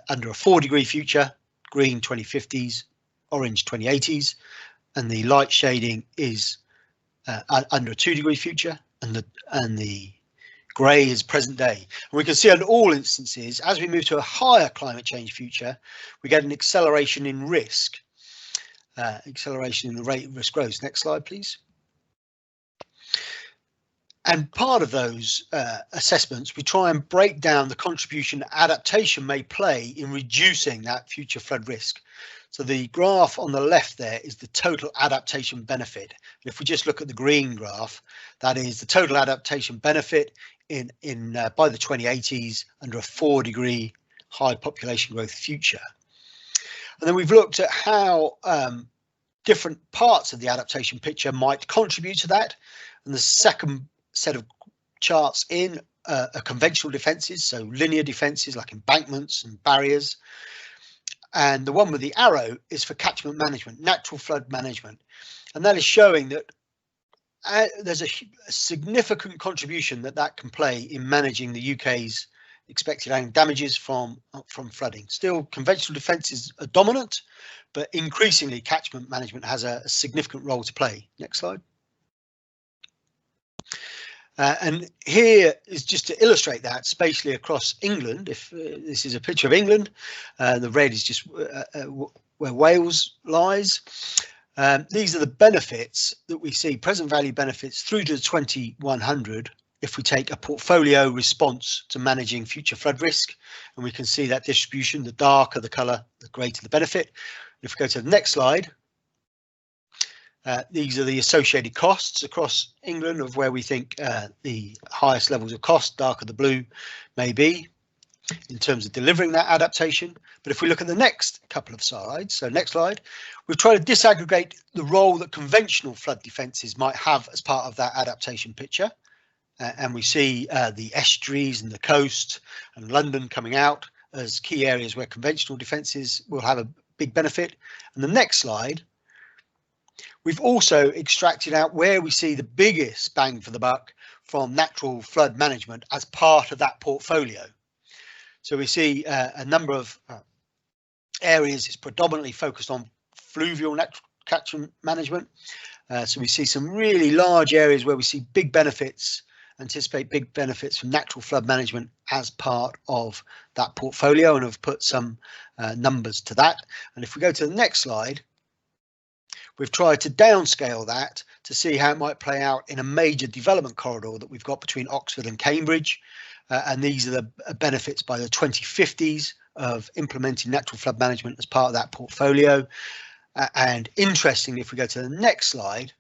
under a 4-degree future, green 2050s, orange 2080s, and the light shading is under a 2-degree future, and the grey is present day. And we can see in all instances, as we move to a higher climate change future, we get an acceleration in risk, acceleration in the rate of risk growth. Next slide, please. And part of those assessments, we try and break down the contribution adaptation may play in reducing that future flood risk. So the graph on the left there is the total adaptation benefit. And if we just look at the green graph, that is the total adaptation benefit by the 2080s under a 4-degree high population growth future. And then we've looked at how different parts of the adaptation picture might contribute to that. And the second set of charts in are conventional defences, so linear defences like embankments and barriers. And the one with the arrow is for catchment management, natural flood management. And that is showing that there's a significant contribution that can play in managing the UK's expected annual damages from flooding. Still, conventional defences are dominant, but increasingly catchment management has a significant role to play. Next slide. And here is just to illustrate that spatially across England. If this is a picture of England, the red is just where Wales lies. These are the benefits that we see, present value benefits through to the 2100, if we take a portfolio response to managing future flood risk. And we can see that distribution, the darker the colour, the greater the benefit. If we go to the next slide, these are the associated costs across England of where we think the highest levels of cost, darker the blue, may be in terms of delivering that adaptation. But if we look at the next couple of slides, so next slide, we've tried to disaggregate the role that conventional flood defences might have as part of that adaptation picture. And we see the estuaries and the coast and London coming out as key areas where conventional defences will have a big benefit. And the next slide, we've also extracted out where we see the biggest bang for the buck from natural flood management as part of that portfolio. So we see a number of areas is predominantly focused on fluvial natural catchment management. So we see some really large areas where we see big benefits, anticipate big benefits from natural flood management as part of that portfolio, and have put some numbers to that. And if we go to the next slide, we've tried to downscale that to see how it might play out in a major development corridor that we've got between Oxford and Cambridge. And these are the benefits by the 2050s of implementing natural flood management as part of that portfolio. And interestingly, if we go to the next slide,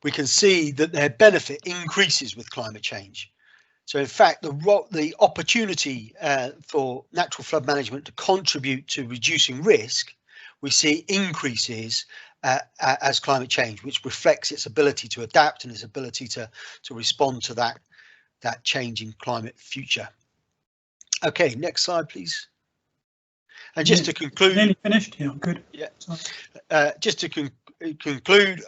we can see that their benefit increases with climate change. So in fact, the opportunity for natural flood management to contribute to reducing risk, we see increases as climate change, which reflects its ability to adapt and its ability to respond to that changing climate future. Okay, next slide, please. And just to conclude, nearly finished. Yeah, good. Yeah. Just to conclude,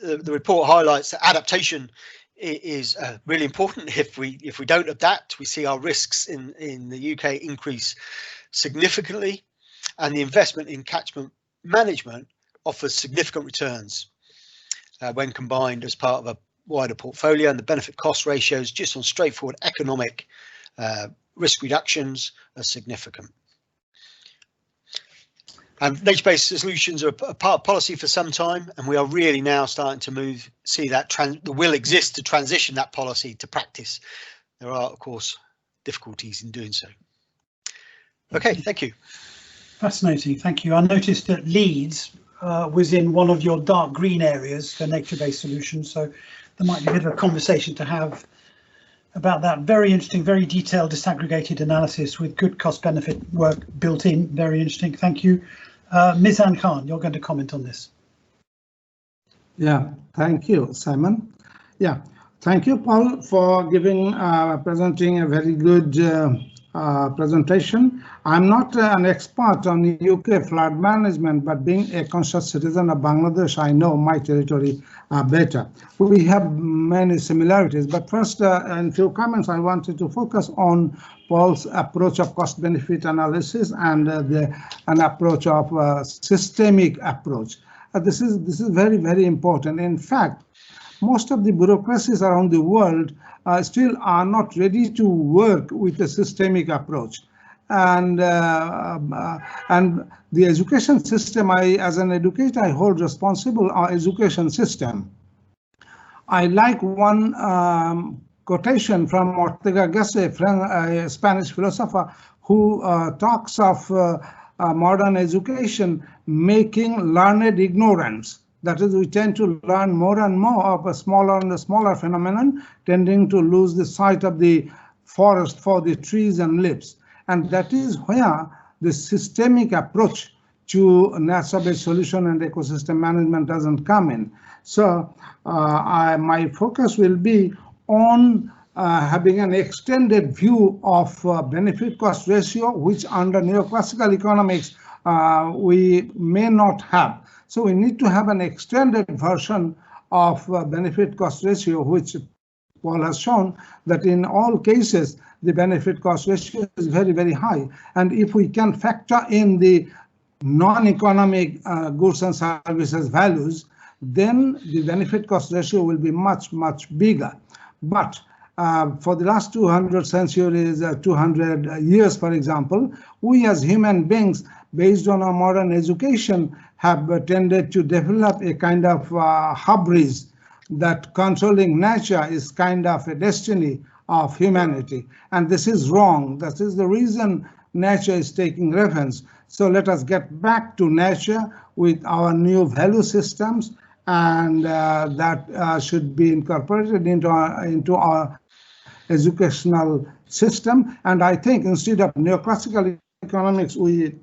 the report highlights that adaptation is really important. If we don't adapt, we see our risks in the UK increase significantly, and the investment in catchment management offers significant returns when combined as part of a wider portfolio, and the benefit cost ratios just on straightforward economic risk reductions are significant. Nature-based solutions are a part of policy for some time, and we are really now starting to see that the will exists to transition that policy to practice. There are, of course, difficulties in doing so. Okay, thank you. Fascinating, thank you. I noticed that Leeds was in one of your dark green areas for nature-based solutions, so there might be a bit of a conversation to have about that. Very interesting, very detailed disaggregated analysis with good cost-benefit work built in. Very interesting, thank you. Mizan Khan, you're going to comment on this. Yeah, thank you, Simon. Yeah, thank you, Paul, for presenting a very good presentation. I'm not an expert on UK flood management, but being a conscious citizen of Bangladesh, I know my territory better. We have many similarities, but first, in few comments, I wanted to focus on Paul's approach of cost-benefit analysis and an approach of systemic approach. This is very, very important. In fact, most of the bureaucracies around the world still are not ready to work with a systemic approach. And the education system, as an educator, I hold responsible our education system. I like one quotation from Ortega Gasset, a Spanish philosopher, who talks of modern education making learned ignorance. That is, we tend to learn more and more of a smaller and smaller phenomenon, tending to lose the sight of the forest for the trees and leaves. And that is where the systemic approach to nature-based solution and ecosystem management doesn't come in. So my focus will be on having an extended view of benefit cost ratio, which under neoclassical economics we may not have. So we need to have an extended version of benefit cost ratio, which Paul has shown that in all cases, the benefit cost ratio is very, very high. And if we can factor in the non-economic goods and services values, then the benefit cost ratio will be much, much bigger. But for the last 200 centuries, 200 years, for example, we as human beings, based on our modern education, have tended to develop a kind of hubris that controlling nature is kind of a destiny of humanity. And this is wrong. That is the reason nature is taking reference. So let us get back to nature with our new value systems, and that should be incorporated into our educational system. And I think instead of neoclassical economics, we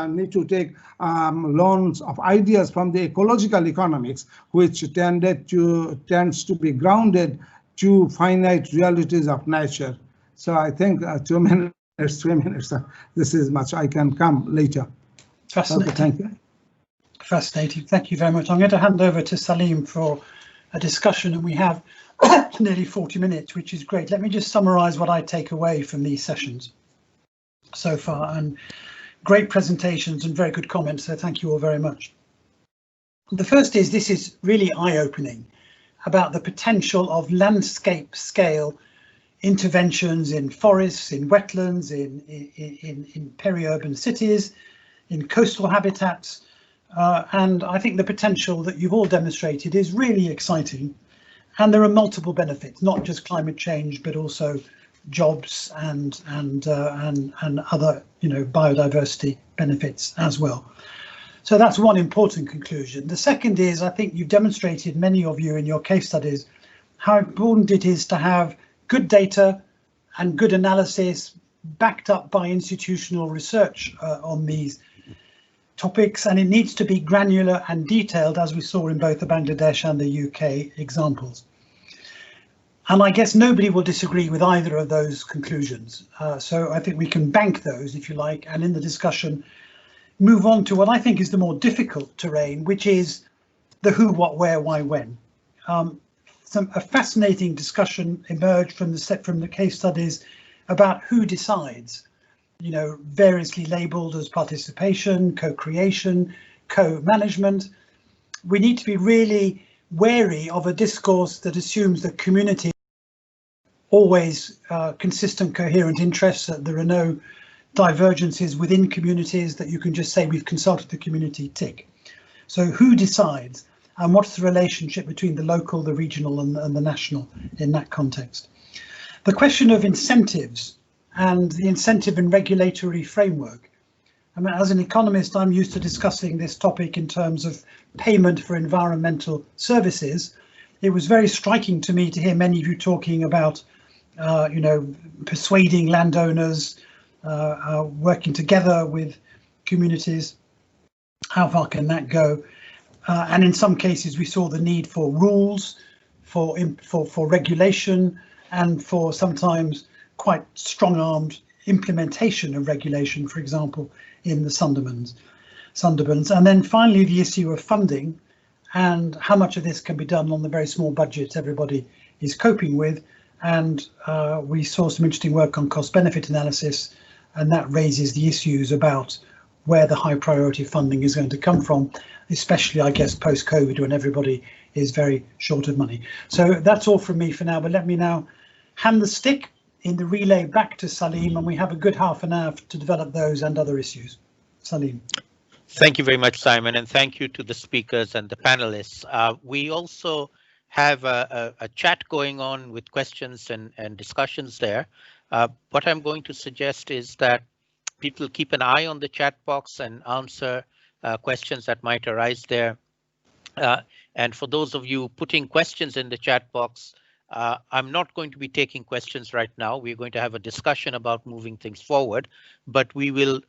need to take loans of ideas from the ecological economics, which tends to be grounded to finite realities of nature. So I think 2 minutes, 3 minutes, this is much. I can come later. Fascinating. Okay, thank you. Fascinating. Thank you very much. I'm going to hand over to Salim for a discussion, and we have nearly 40 minutes, which is great. Let me just summarize what I take away from these sessions so far, and great presentations and very good comments, so thank you all very much. The first is, this is really eye-opening about the potential of landscape scale interventions in forests, in wetlands, in peri-urban cities, in coastal habitats, and I think the potential that you've all demonstrated is really exciting, and there are multiple benefits, not just climate change, but also jobs and other, biodiversity benefits as well. So that's one important conclusion. The second is, I think you've demonstrated, many of you in your case studies, how important it is to have good data and good analysis backed up by institutional research on these topics, and it needs to be granular and detailed, as we saw in both the Bangladesh and the UK examples. And I guess nobody will disagree with either of those conclusions. So I think we can bank those, if you like, and in the discussion move on to what I think is the more difficult terrain, which is the who, what, where, why, when. A fascinating discussion emerged from the case studies about who decides, you know, variously labelled as participation, co-creation, co-management. We need to be really wary of a discourse that assumes that community always consistent, coherent interests, that there are no divergences within communities, that you can just say we've consulted the community, tick. So who decides, and what's the relationship between the local, the regional and the national in that context? The question of incentives and the incentive and regulatory framework. I mean, as an economist, I'm used to discussing this topic in terms of payment for environmental services. It was very striking to me to hear many of you talking about, you know, persuading landowners, working together with communities. How far can that go? And in some cases, we saw the need for rules, for regulation, and for sometimes quite strong-armed implementation of regulation, for example, in the Sundarbans. And then finally, the issue of funding and how much of this can be done on the very small budgets everybody is coping with. And we saw some interesting work on cost-benefit analysis, and that raises the issues about where the high priority funding is going to come from, especially, I guess, post-COVID, when everybody is very short of money. So that's all from me for now, but let me now hand the stick in the relay back to Salim, and we have a good half an hour to develop those and other issues. Salim. Thank you very much, Simon, and thank you to the speakers and the panelists. We also have a chat going on with questions and discussions there. What I'm going to suggest is that people keep an eye on the chat box and answer questions that might arise there. And for those of you putting questions in the chat box, I'm not going to be taking questions right now. We're going to have a discussion about moving things forward, but we will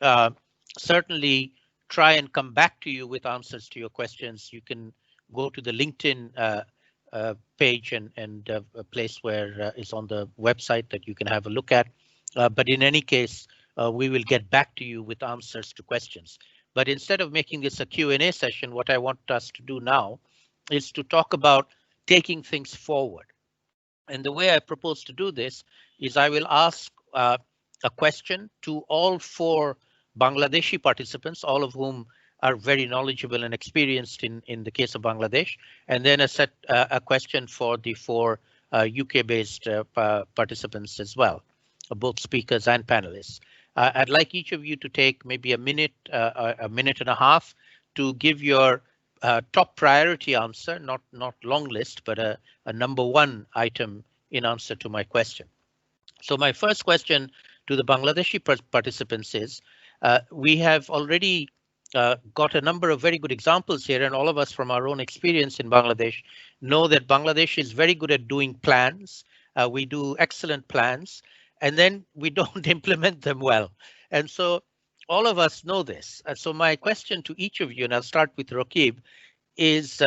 certainly try and come back to you with answers to your questions. You can go to the LinkedIn page and a place where is on the website that you can have a look at. But in any case, we will get back to you with answers to questions. But instead of making this a Q&A session, what I want us to do now is to talk about taking things forward. And the way I propose to do this is I will ask a question to all 4 Bangladeshi participants, all of whom are very knowledgeable and experienced in the case of Bangladesh, and then a question for the 4 UK-based participants as well, both speakers and panelists. I'd like each of you to take maybe a minute and a half to give your top priority answer, not long list, but a number 1 item in answer to my question. So my first question to the Bangladeshi participants is, we have already got a number of very good examples here, and all of us from our own experience in Bangladesh know that Bangladesh is very good at doing plans. We do excellent plans, and then we don't implement them well. And so all of us know this. So my question to each of you, and I'll start with Rakib, is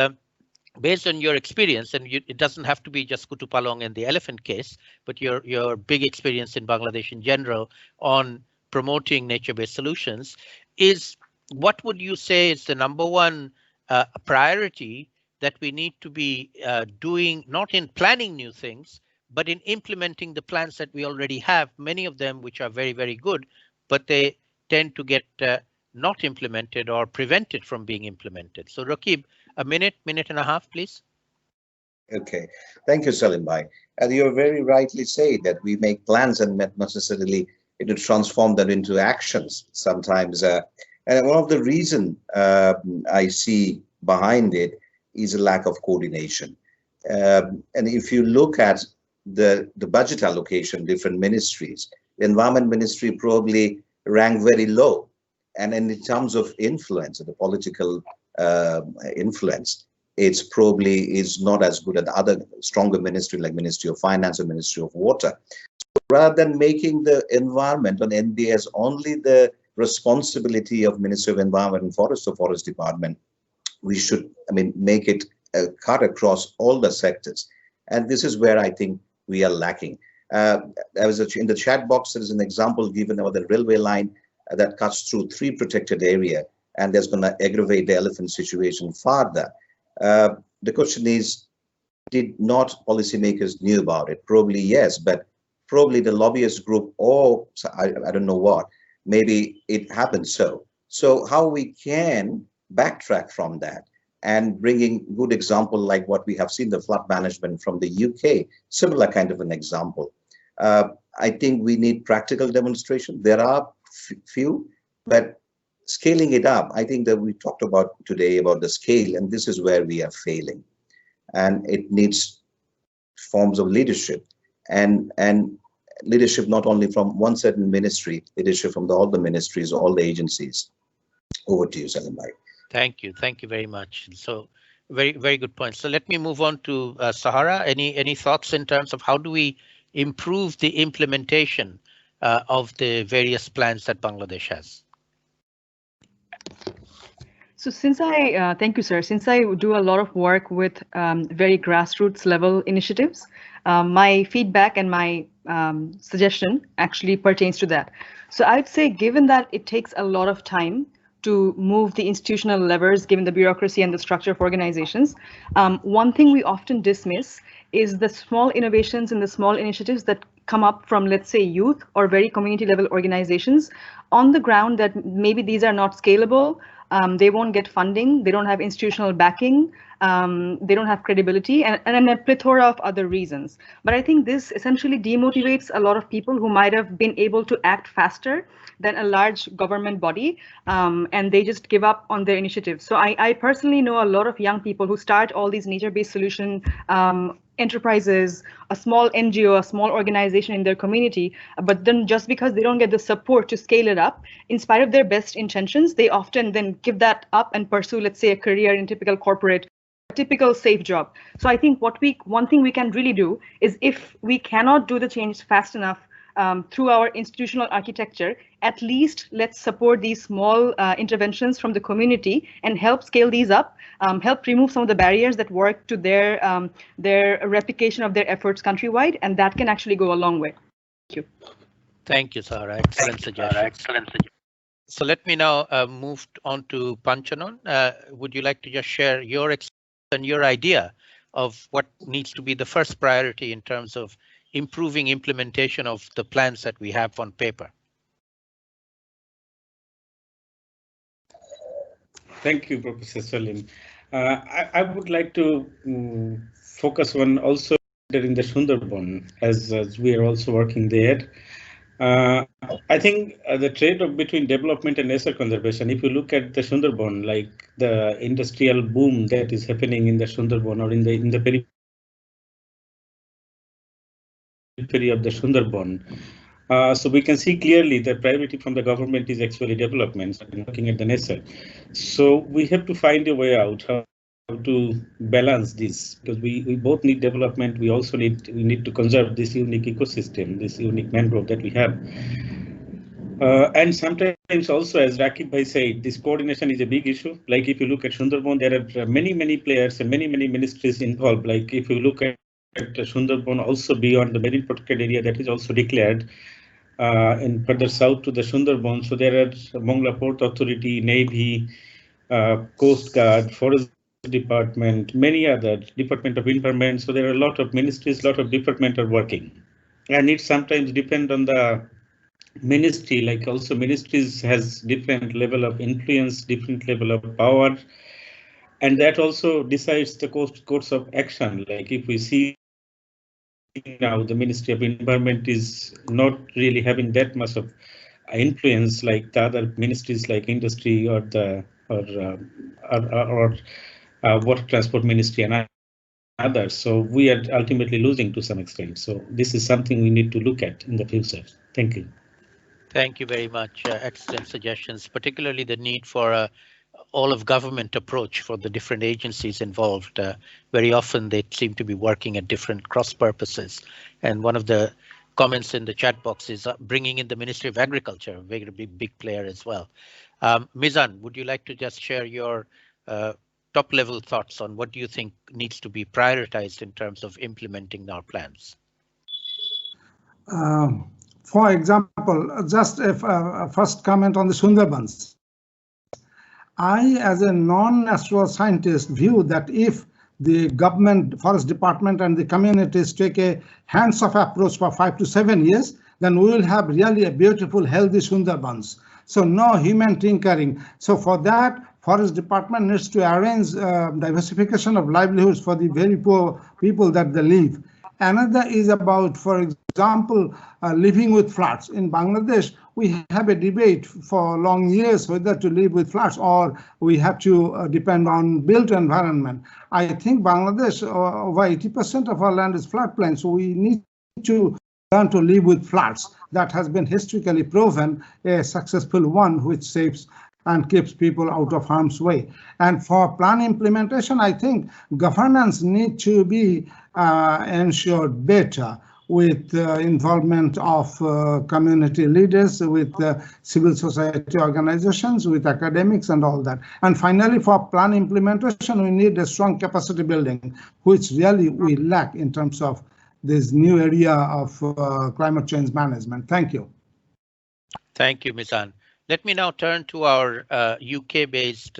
based on your experience, and it doesn't have to be just Kutupalong and the elephant case, but your big experience in Bangladesh in general on promoting nature-based solutions, is what would you say is the number 1 priority that we need to be doing, not in planning new things, but in implementing the plans that we already have, many of them which are very, very good, but they tend to get not implemented or prevented from being implemented. So Rakib, a minute and a half, please. Okay, thank you, Salim Bhai. And you very rightly say that we make plans and not necessarily to transform them into actions sometimes. And one of the reasons I see behind it is a lack of coordination. And if you look at the budget allocation, different ministries, the Environment Ministry probably ranked very low. And in terms of influence, the political influence, it's probably is not as good as other stronger ministry like Ministry of Finance or Ministry of Water. So rather than making the environment on NBS only the responsibility of Ministry of Environment and Forest or Forest Department, we should, make it cut across all the sectors. And this is where I think we are lacking. There was in the chat box, there is an example given about the railway line that cuts through 3 protected area, and that's going to aggravate the elephant situation further. The question is, did not policymakers knew about it? Probably yes, but probably the lobbyist group, or I don't know what, maybe it happened so. So how we can backtrack from that and bringing good example like what we have seen, the flood management from the UK, similar kind of an example. I think we need practical demonstration. There are few, but scaling it up, I think that we talked about today about the scale, and this is where we are failing. And it needs forms of leadership and leadership not only from one certain ministry, leadership from all the ministries, all the agencies. Over to you, Salim Bhai. Thank you very much. So very good point. So let me move on to Sahara. Any thoughts in terms of how do we improve the implementation of the various plans that Bangladesh has? So thank you, sir. Since I do a lot of work with very grassroots level initiatives, my feedback and my suggestion actually pertains to that. So I'd say, given that it takes a lot of time to move the institutional levers, given the bureaucracy and the structure of organizations, one thing we often dismiss is the small innovations and the small initiatives that come up from, let's say, youth or very community level organizations on the ground, that maybe these are not scalable. They won't get funding, they don't have institutional backing, they don't have credibility, and a plethora of other reasons. But I think this essentially demotivates a lot of people who might have been able to act faster than a large government body, and they just give up on their initiatives. So I personally know a lot of young people who start all these nature-based solution enterprises, a small NGO, a small organization in their community, but then just because they don't get the support to scale it up, in spite of their best intentions, they often then give that up and pursue, let's say, a career in typical corporate, typical safe job. So I think one thing we can really do is, if we cannot do the change fast enough through our institutional architecture, at least let's support these small interventions from the community and help scale these up, help remove some of the barriers that work to their replication of their efforts countrywide, and that can actually go a long way. Thank you. Thank you, Sarah. Excellent suggestion. So let me now move on to Panchanon. Would you like to just share your experience and your idea of what needs to be the first priority in terms of improving implementation of the plans that we have on paper? Thank you, Professor Salim. I would like to focus on also in the Sundarban, as we are also working there. I think the trade-off between development and nature conservation, if you look at the Sundarban, like the industrial boom that is happening in the Sundarban or in the periphery of the Sundarban, so we can see clearly the priority from the government is actually development and looking at the nature. So we have to find a way out how to balance this, because we both need development. We also need to conserve this unique ecosystem, this unique mangrove that we have. And sometimes also, as Rakib Bhai said, this coordination is a big issue. Like if you look at Sundarban, there are many players and many ministries involved. Like if you look at Sundarban, also beyond the marine protected area that is also declared, and further south to the Sundarban. So there are Mongla Port Authority, Navy, Coast Guard, Forest Department, many other Department of Environment. So there are a lot of ministries, lot of departments are working, and it sometimes depend on the ministry. Like also ministries has different level of influence, different level of power, and that also decides the course of action. Like if we see now the Ministry of Environment is not really having that much of influence like the other ministries like industry or the water transport ministry and others. So we are ultimately losing to some extent. So this is something we need to look at in the future. Thank you. Thank you very much. Excellent suggestions, particularly the need for a all of government approach for the different agencies involved. Very often they seem to be working at different cross purposes. And one of the comments in the chat box is bringing in the Ministry of Agriculture, a very big player as well. Mizan, would you like to just share your top level thoughts on what do you think needs to be prioritized in terms of implementing our plans? For example, just a first comment on the Sundarbans. I, as a non-natural scientist, view that if the government, forest department and the communities take a hands-off approach for 5 to 7 years, then we will have really a beautiful, healthy Sundarbans. So no human tinkering. So for that, forest department needs to arrange diversification of livelihoods for the very poor people that they live. Another is about, for example, living with floods. In Bangladesh, we have a debate for long years whether to live with floods or we have to depend on built environment. I think Bangladesh, over 80% of our land is floodplain, so we need to learn to live with floods. That has been historically proven a successful one, which saves and keeps people out of harm's way. And for plan implementation, I think governance need to be ensured better with involvement of community leaders, with civil society organizations, with academics and all that. And finally, for plan implementation, we need a strong capacity building, which really we lack in terms of this new area of climate change management. Thank you. Thank you, Ms. Ann. Let me now turn to our UK-based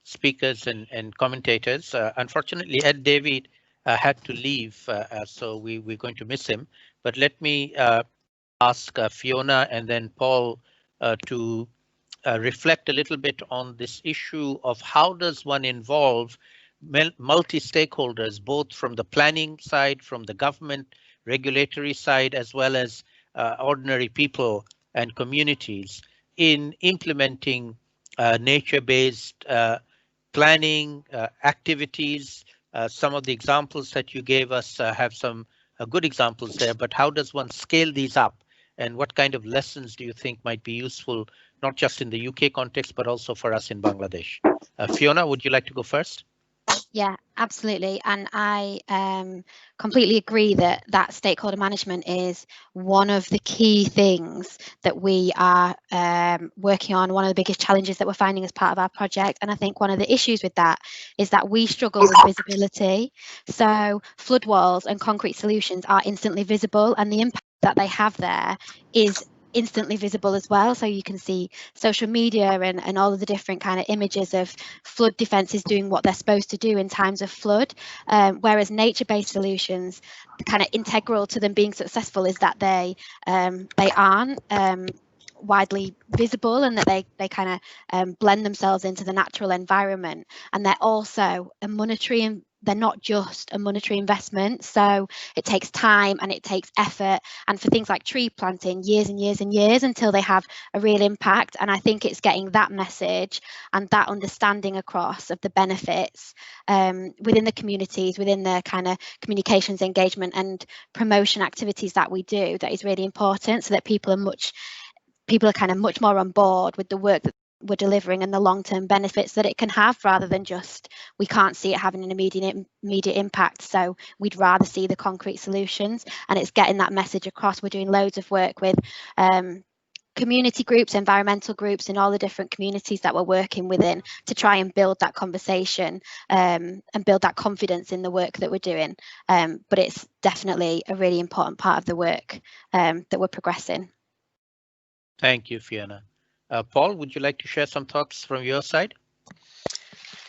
speakers and commentators. Unfortunately, Ed David had to leave, so we're going to miss him. But let me ask Fiona and then Paul to reflect a little bit on this issue of how does one involve multi-stakeholders, both from the planning side, from the government regulatory side, as well as ordinary people and communities in implementing nature-based planning activities. Some of the examples that you gave us have some good examples there, but how does one scale these up? And what kind of lessons do you think might be useful, not just in the UK context, but also for us in Bangladesh? Fiona, would you like to go first? Yeah, absolutely. And I completely agree that stakeholder management is one of the key things that we are working on, one of the biggest challenges that we're finding as part of our project. And I think one of the issues with that is that we struggle with visibility. So flood walls and concrete solutions are instantly visible, and the impact that they have there is instantly visible as well. So you can see social media and all of the different kind of images of flood defences doing what they're supposed to do in times of flood, whereas nature-based solutions, kind of integral to them being successful is that they aren't widely visible, and that they kind of blend themselves into the natural environment, and they're also a monetary and they're not just a monetary investment. So it takes time and it takes effort, and for things like tree planting, years and years and years until they have a real impact. And I think it's getting that message and that understanding across of the benefits within the communities, within the kind of communications, engagement and promotion activities that we do, that is really important, so that people are kind of much more on board with the work that we're delivering and the long-term benefits that it can have, rather than just we can't see it having an immediate impact, so we'd rather see the concrete solutions. And it's getting that message across. We're doing loads of work with community groups, environmental groups in all the different communities that we're working within to try and build that conversation and build that confidence in the work that we're doing. But it's definitely a really important part of the work that we're progressing. Thank you, Fiona. Paul, would you like to share some thoughts from your side?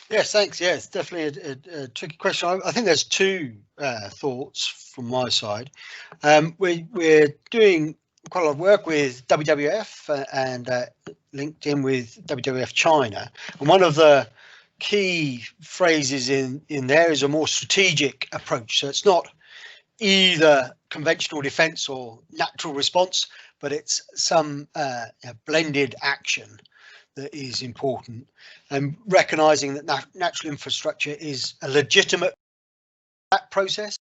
Yes, thanks. Yeah, it's definitely a tricky question. I think there's two thoughts from my side. We're doing quite a lot of work with WWF and linked in with WWF China. And one of the key phrases in there is a more strategic approach. So it's not either conventional defence or natural response, but it's some blended action that is important, and recognising that natural infrastructure is a legitimate process,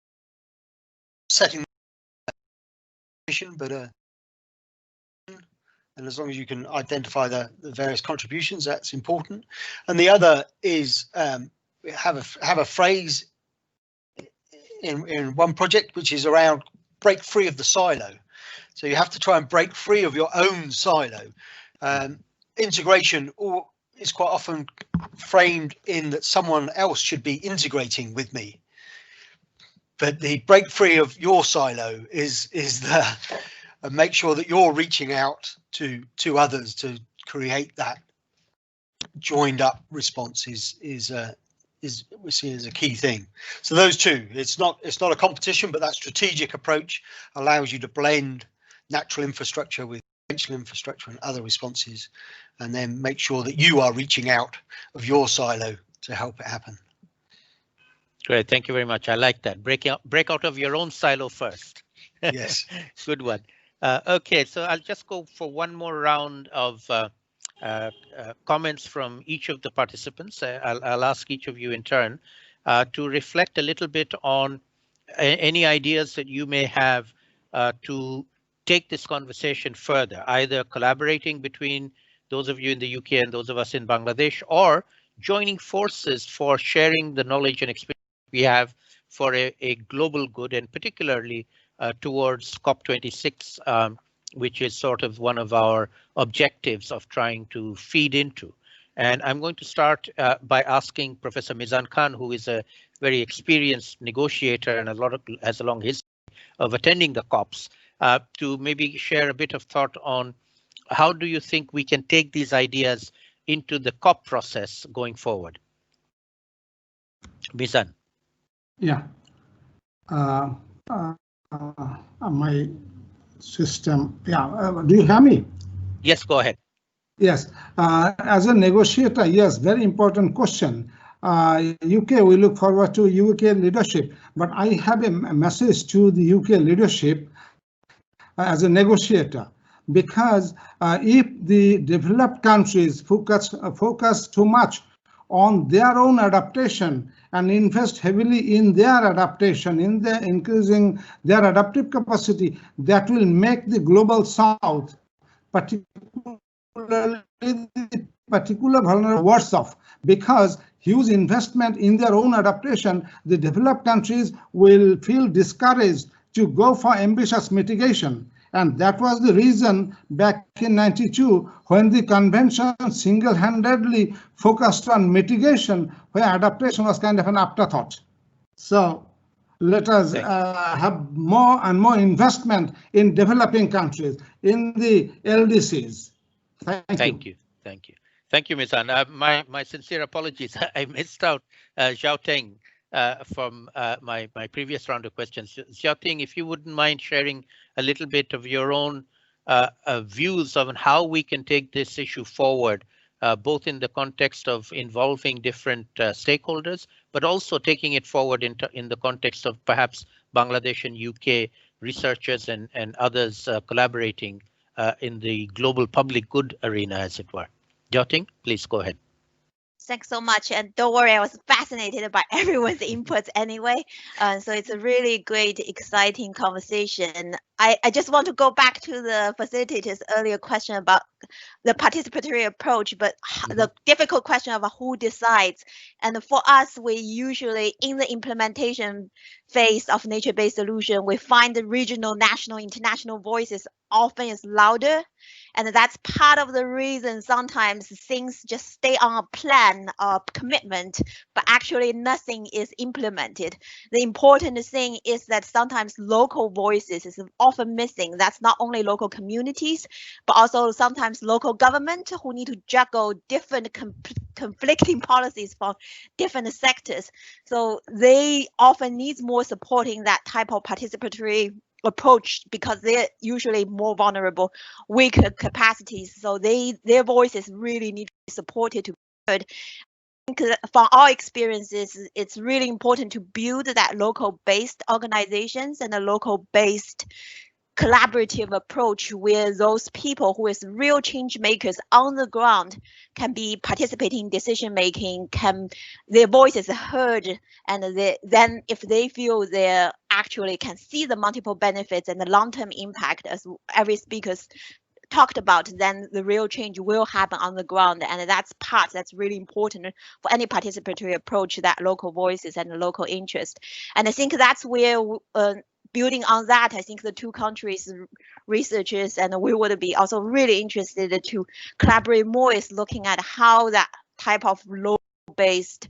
setting mission, but and as long as you can identify the various contributions, that's important. And the other is have a phrase in one project which is around break free of the silo. So you have to try and break free of your own silo. Integration is quite often framed in that someone else should be integrating with me. But the break free of your silo is the and make sure that you're reaching out to others to create that joined up response is we see as a key thing. So those two, it's not a competition, but that strategic approach allows you to blend natural infrastructure with conventional infrastructure and other responses, and then make sure that you are reaching out of your silo to help it happen. Great, thank you very much. I like that. Break out of your own silo first. Yes. Good one. Okay, so I'll just go for one more round of comments from each of the participants. I'll ask each of you in turn to reflect a little bit on any ideas that you may have to take this conversation further, either collaborating between those of you in the UK and those of us in Bangladesh, or joining forces for sharing the knowledge and experience we have for a global good, and particularly towards COP26, which is sort of one of our objectives of trying to feed into. And I'm going to start by asking Professor Mizan Khan, who is a very experienced negotiator and has a long history of attending the COPs, to maybe share a bit of thought on how do you think we can take these ideas into the COP process going forward? Mizan. Yeah. My system. Yeah. Do you hear me? Yes, go ahead. Yes. As a negotiator, yes, very important question. UK, we look forward to UK leadership, but I have a message to the UK leadership as a negotiator, because if the developed countries focus too much on their own adaptation and invest heavily in their adaptation, in the increasing their adaptive capacity, that will make the global south, particularly the particular vulnerable worse off, because huge investment in their own adaptation, the developed countries will feel discouraged to go for ambitious mitigation. And that was the reason back in '92 when the convention single-handedly focused on mitigation, where adaptation was kind of an afterthought. So let us have more and more investment in developing countries, in the LDCs. Thank you. Thank you, Mizan. My sincere apologies. I missed out Xiao Teng from my previous round of questions. Xiao Teng, if you wouldn't mind sharing a little bit of your own views on how we can take this issue forward, both in the context of involving different stakeholders, but also taking it forward in the context of perhaps Bangladesh and UK researchers and others collaborating in the global public good arena, as it were. Xiao Teng, please go ahead. Thanks so much. And don't worry, I was fascinated by everyone's inputs anyway. So it's a really great, exciting conversation. I just want to go back to the facilitator's earlier question about the participatory approach, but the difficult question of who decides. And for us, we usually, in the implementation phase of nature-based solution, we find the regional, national, international voices often is louder. And that's part of the reason sometimes things just stay on a plan or commitment, but actually nothing is implemented. The important thing is that sometimes local voices is often missing. That's not only local communities, but also sometimes local government who need to juggle different conflicting policies from different sectors. So they often need more supporting that type of participatory approach, because they're usually more vulnerable, weaker capacities. So their voices really need to be supported to be heard. From our experiences, it's really important to build that local-based organizations and a local-based collaborative approach where those people who is real change makers on the ground can be participating in decision making, their voices heard, and then if they feel they actually can see the multiple benefits and the long-term impact, as every speaker's talked about, then the real change will happen on the ground. And that's really important for any participatory approach, that local voices and local interest. And I think that's where building on that, I think the two countries researchers and we would be also really interested to collaborate more is looking at how that type of local based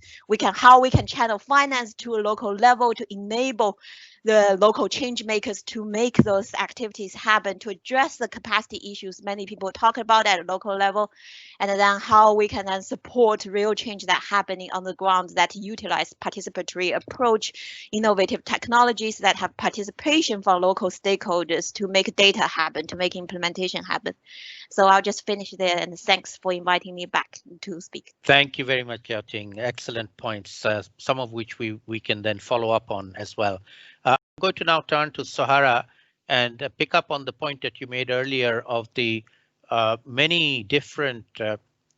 how we can channel finance to a local level to enable the local change makers to make those activities happen, to address the capacity issues many people talk about at a local level, and then how we can then support real change that happening on the ground that utilize participatory approach, innovative technologies that have participation from local stakeholders to make data happen, to make implementation happen. So I'll just finish there, and thanks for inviting me back to speak. Thank you very much, Yao Ting. Excellent points, some of which we can then follow up on as well. I'm going to now turn to Sahara and pick up on the point that you made earlier of the many different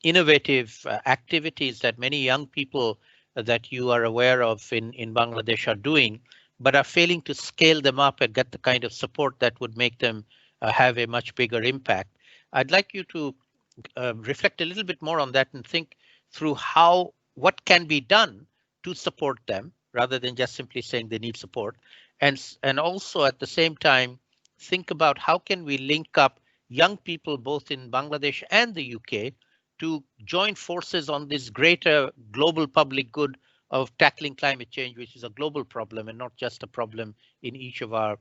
innovative activities that many young people that you are aware of in Bangladesh are doing, but are failing to scale them up and get the kind of support that would make them have a much bigger impact. I'd like you to reflect a little bit more on that and think through what can be done to support them, rather than just simply saying they need support, and also at the same time think about how can we link up young people both in Bangladesh and the UK to join forces on this greater global public good of tackling climate change, which is a global problem and not just a problem in each of our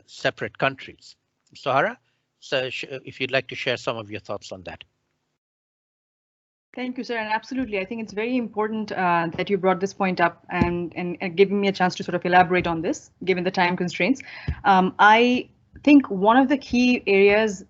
separate countries. Sahara, so if you'd like to share some of your thoughts on that. Thank you, sir. And absolutely, I think it's very important that you brought this point up and giving me a chance to sort of elaborate on this, given the time constraints. I think one of the key areas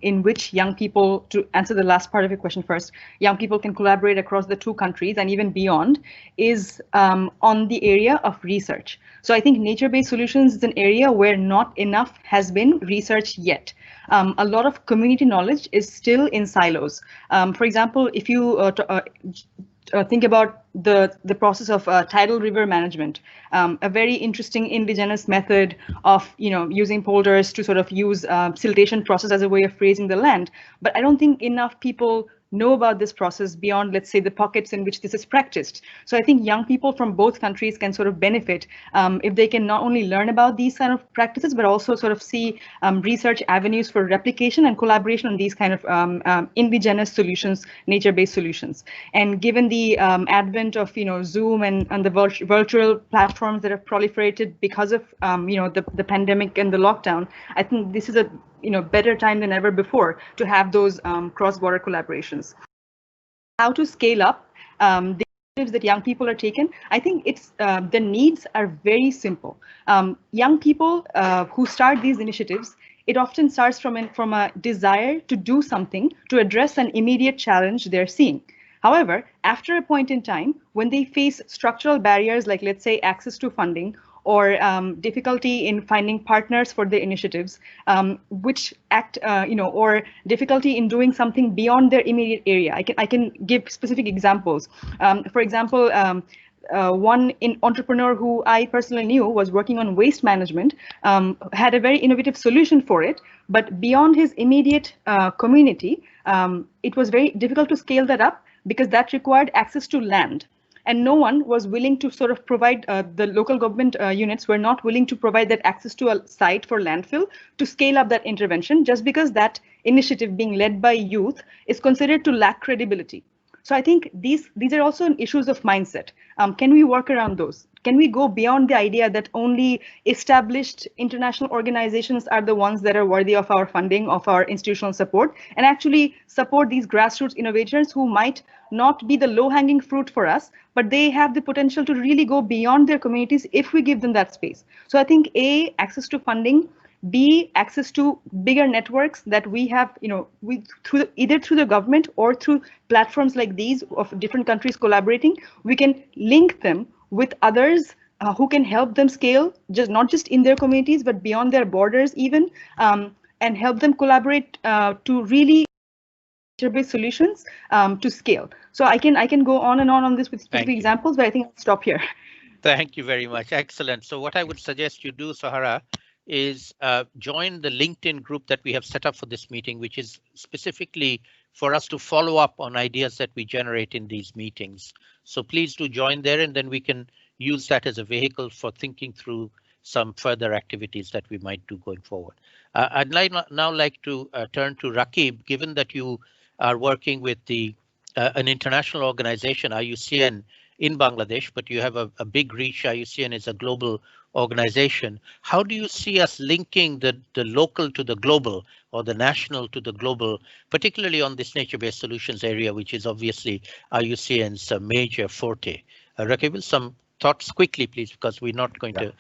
in which young people, to answer the last part of your question first, young people can collaborate across the two countries and even beyond is on the area of research. So I think nature-based solutions is an area where not enough has been researched yet. A lot of community knowledge is still in silos. For example, if you think about the process of tidal river management, a very interesting indigenous method of using polders to sort of use siltation process as a way of raising the land. But I don't think enough people know about this process beyond, let's say, the pockets in which this is practiced. So I think young people from both countries can sort of benefit if they can not only learn about these kind of practices, but also sort of see research avenues for replication and collaboration on these kind of indigenous solutions, nature-based solutions. And given the advent of Zoom and the virtual platforms that have proliferated because of the pandemic and the lockdown, I think this is a better time than ever before to have those cross-border collaborations. How to scale up the initiatives that young people are taking? I think it's the needs are very simple. Young people who start these initiatives, it often starts from a desire to do something to address an immediate challenge they're seeing. However, after a point in time, when they face structural barriers like, let's say, access to funding, or difficulty in finding partners for the initiatives, which act, or difficulty in doing something beyond their immediate area. I can give specific examples. For example, one entrepreneur who I personally knew was working on waste management, had a very innovative solution for it, but beyond his immediate community, it was very difficult to scale that up because that required access to land. And no one was willing to sort of provide, the local government units were not willing to provide that access to a site for landfill to scale up that intervention, just because that initiative being led by youth is considered to lack credibility. So I think these are also issues of mindset. Can we work around those? Can we go beyond the idea that only established international organizations are the ones that are worthy of our funding, of our institutional support, and actually support these grassroots innovators who might not be the low-hanging fruit for us, but they have the potential to really go beyond their communities if we give them that space. So I think A, access to funding, B, access to bigger networks that we have, either through the government or through platforms like these of different countries collaborating, we can link them with others who can help them scale, not just in their communities, but beyond their borders even, and help them collaborate to really nature-based solutions to scale. So I can go on and on this with specific examples, but I think I'll stop here. Thank you very much. Excellent. So what I would suggest you do, Sahara, is join the LinkedIn group that we have set up for this meeting, which is specifically for us to follow up on ideas that we generate in these meetings. So please do join there, and then we can use that as a vehicle for thinking through some further activities that we might do going forward. I'd now like to turn to Rakib, given that you are working with an international organization, IUCN, in Bangladesh, but you have a big reach. IUCN is a global organization. How do you see us linking the local to the global, or the national to the global, particularly on this nature-based solutions area, which is obviously IUCN's major forte? Rakibul, some thoughts quickly, please, because we're not going to,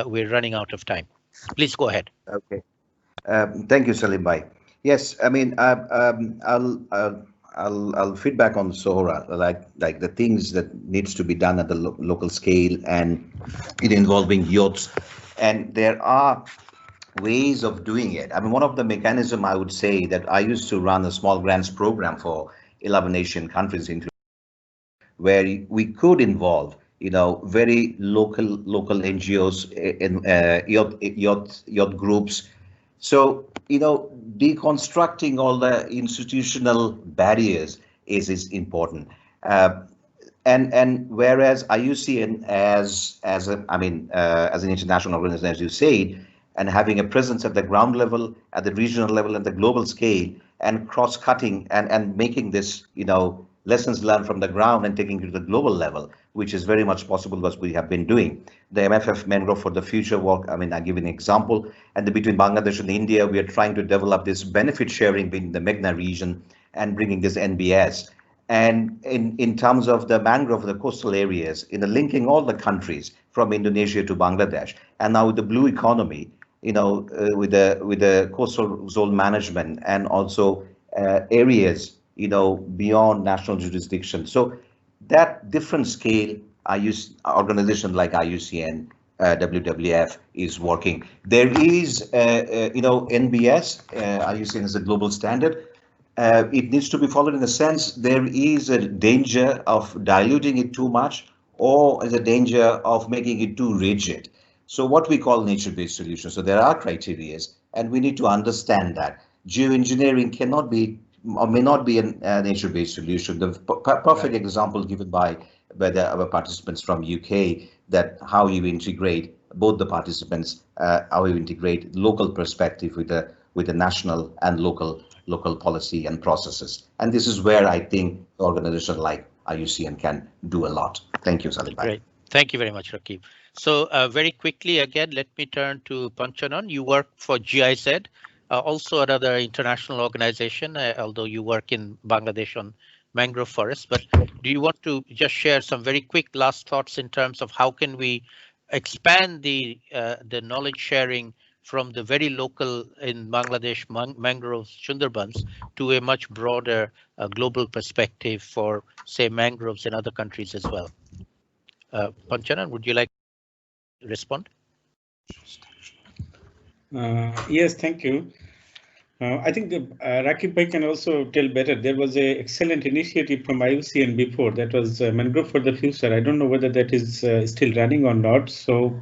we're running out of time. Please go ahead. Okay. Thank you, Salim Bhai. Yes, I mean, I'll feedback on Sohra, like the things that needs to be done at the local scale and it involving youths. And there are ways of doing it. I mean, one of the mechanism I would say that I used to run a small grants program for 11 Asian countries, where we could involve, very local NGOs in youth groups. So, deconstructing all the institutional barriers is important. And whereas IUCN as an international organization, as you said, and having a presence at the ground level, at the regional level, and the global scale, and cross-cutting and making this, lessons learned from the ground and taking it to the global level, which is very much possible what we have been doing. The MFF Mangrove for the Future work, I mean, I give an example, and between Bangladesh and India, we are trying to develop this benefit sharing between the Meghna region and bringing this NBS. And in terms of the mangrove, the coastal areas, linking all the countries from Indonesia to Bangladesh, and now with the blue economy, with the coastal zone management and also areas, beyond national jurisdiction. So that different scale, organization like IUCN, WWF is working. There is, NBS, IUCN is a global standard. It needs to be followed in a sense. There is a danger of diluting it too much, or is a danger of making it too rigid. So what we call nature-based solutions. So there are criteria, and we need to understand that geoengineering cannot be or may not be a nature-based solution. The perfect example given by our participants from UK, that how you integrate both the participants, how you integrate local perspective with the national and local policy and processes. And this is where I think organizations like IUCN can do a lot. Thank you, Salim. Great. Thank you very much, Rakib. So very quickly, again, let me turn to Panchanan. You work for GIZ, also another international organization, although you work in Bangladesh on mangrove forests. But do you want to just share some very quick last thoughts in terms of how can we expand the knowledge sharing from the very local in Bangladesh mangrove Sundarbans to a much broader global perspective for, say, mangroves in other countries as well? Panchanan, would you like to respond? Yes, thank you. I think Rakib Bhai can also tell better. There was an excellent initiative from IUCN before, that was Mangrove for the Future. I don't know whether that is still running or not. So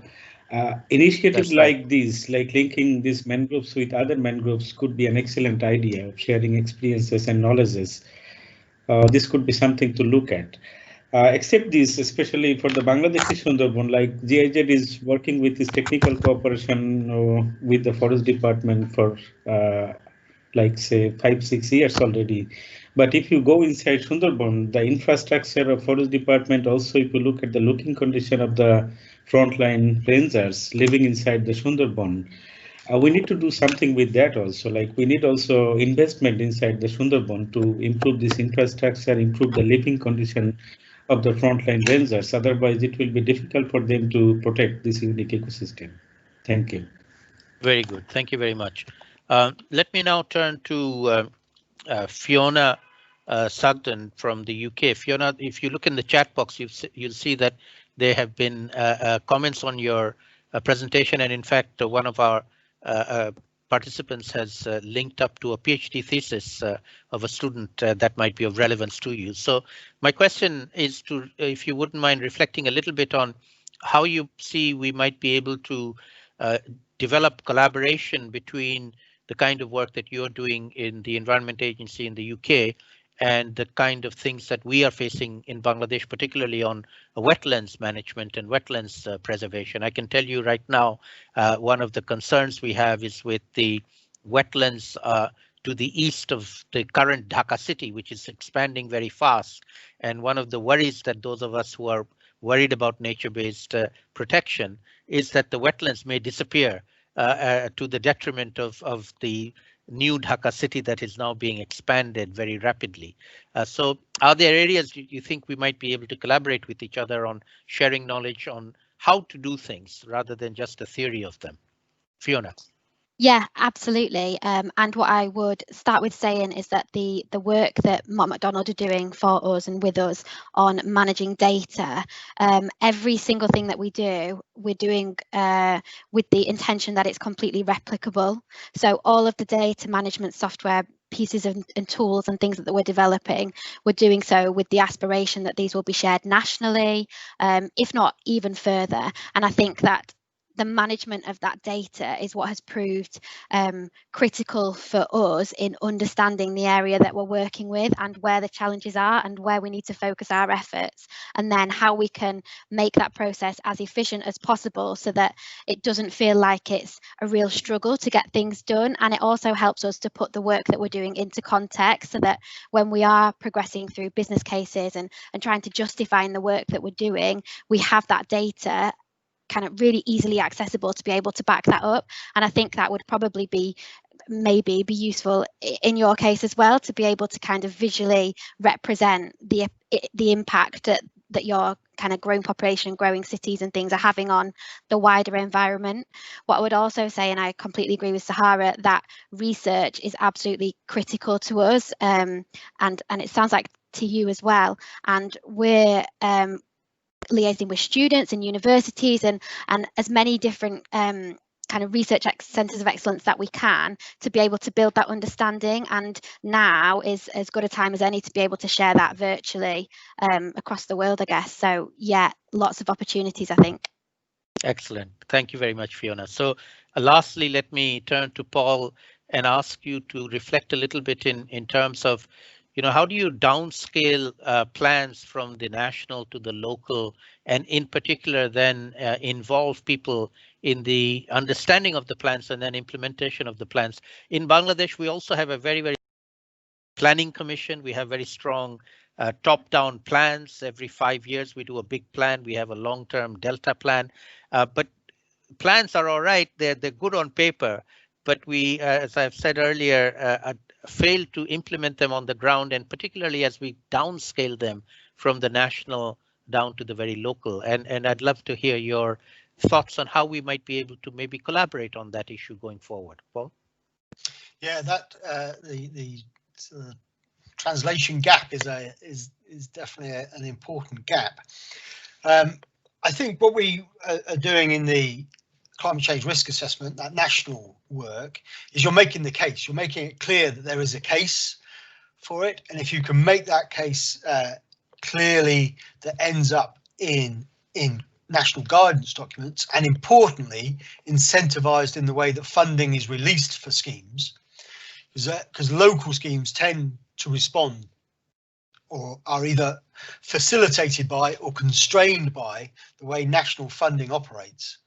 initiatives like these, like linking these mangroves with other mangroves, could be an excellent idea of sharing experiences and knowledges. This could be something to look at. Except this, especially for the Bangladeshi Sundarban, like GIZ is working with this technical cooperation with the Forest Department for like say 5-6 years already. But if you go inside Sundarban, the infrastructure of Forest Department, also if you look at the looking condition of the frontline rangers living inside the Sundarban, we need to do something with that also. Like we need also investment inside the Sundarban to improve this infrastructure, improve the living condition of the frontline rangers. Otherwise, it will be difficult for them to protect this unique ecosystem. Thank you. Very good. Thank you very much. Let me now turn to Fiona Sugden from the UK. Fiona, if you look in the chat box, you'll see that there have been comments on your presentation, and in fact, one of our participants has linked up to a PhD thesis of a student that might be of relevance to you. So my question is to, if you wouldn't mind reflecting a little bit on how you see we might be able to develop collaboration between the kind of work that you're doing in the Environment Agency in the UK and the kind of things that we are facing in Bangladesh, particularly on wetlands management and wetlands preservation. I can tell you right now, one of the concerns we have is with the wetlands to the east of the current Dhaka city, which is expanding very fast. And one of the worries that those of us who are worried about nature-based protection is that the wetlands may disappear to the detriment of the new Dhaka city that is now being expanded very rapidly. So are there areas you think we might be able to collaborate with each other on sharing knowledge on how to do things rather than just a theory of them? Fiona. Yeah, absolutely. And what I would start with saying is that the work that Mott MacDonald are doing for us and with us on managing data, every single thing that we do, we're doing with the intention that it's completely replicable. So all of the data management software pieces and tools and things that we're developing, we're doing so with the aspiration that these will be shared nationally, if not even further. And I think that the management of that data is what has proved critical for us in understanding the area that we're working with and where the challenges are and where we need to focus our efforts, and then how we can make that process as efficient as possible so that it doesn't feel like it's a real struggle to get things done. And it also helps us to put the work that we're doing into context so that when we are progressing through business cases and trying to justify in the work that we're doing, we have that data kind of really easily accessible to be able to back that up. And I think that would probably be useful in your case as well, to be able to kind of visually represent the impact that your kind of growing population, growing cities and things are having on the wider environment. What I would also say, and I completely agree with Sahara, that research is absolutely critical to us, and it sounds like to you as well. And we're liaising with students and universities and as many different kind of research centres of excellence that we can, to be able to build that understanding. And now is as good a time as any to be able to share that virtually across the world, I guess. So yeah, lots of opportunities, I think. Excellent. Thank you very much, Fiona. So lastly, let me turn to Paul and ask you to reflect a little bit in terms of, you know, how do you downscale plans from the national to the local, and in particular then involve people in the understanding of the plans and then implementation of the plans? In Bangladesh, we also have a very planning commission. We have very strong top-down plans. Every 5 years, we do a big plan. We have a long-term Delta plan, but plans are all right. They're good on paper, but we, as I've said earlier, fail to implement them on the ground, and particularly as we downscale them from the national down to the very local. And I'd love to hear your thoughts on how we might be able to maybe collaborate on that issue going forward. Paul? Yeah, that the translation gap is definitely an important gap. I think what we are doing in the climate change risk assessment, that national work, is you're making the case. You're making it clear that there is a case for it, and if you can make that case clearly, that ends up in national guidance documents, and importantly incentivized in the way that funding is released for schemes, because local schemes tend to respond or are either facilitated by or constrained by the way national funding operates.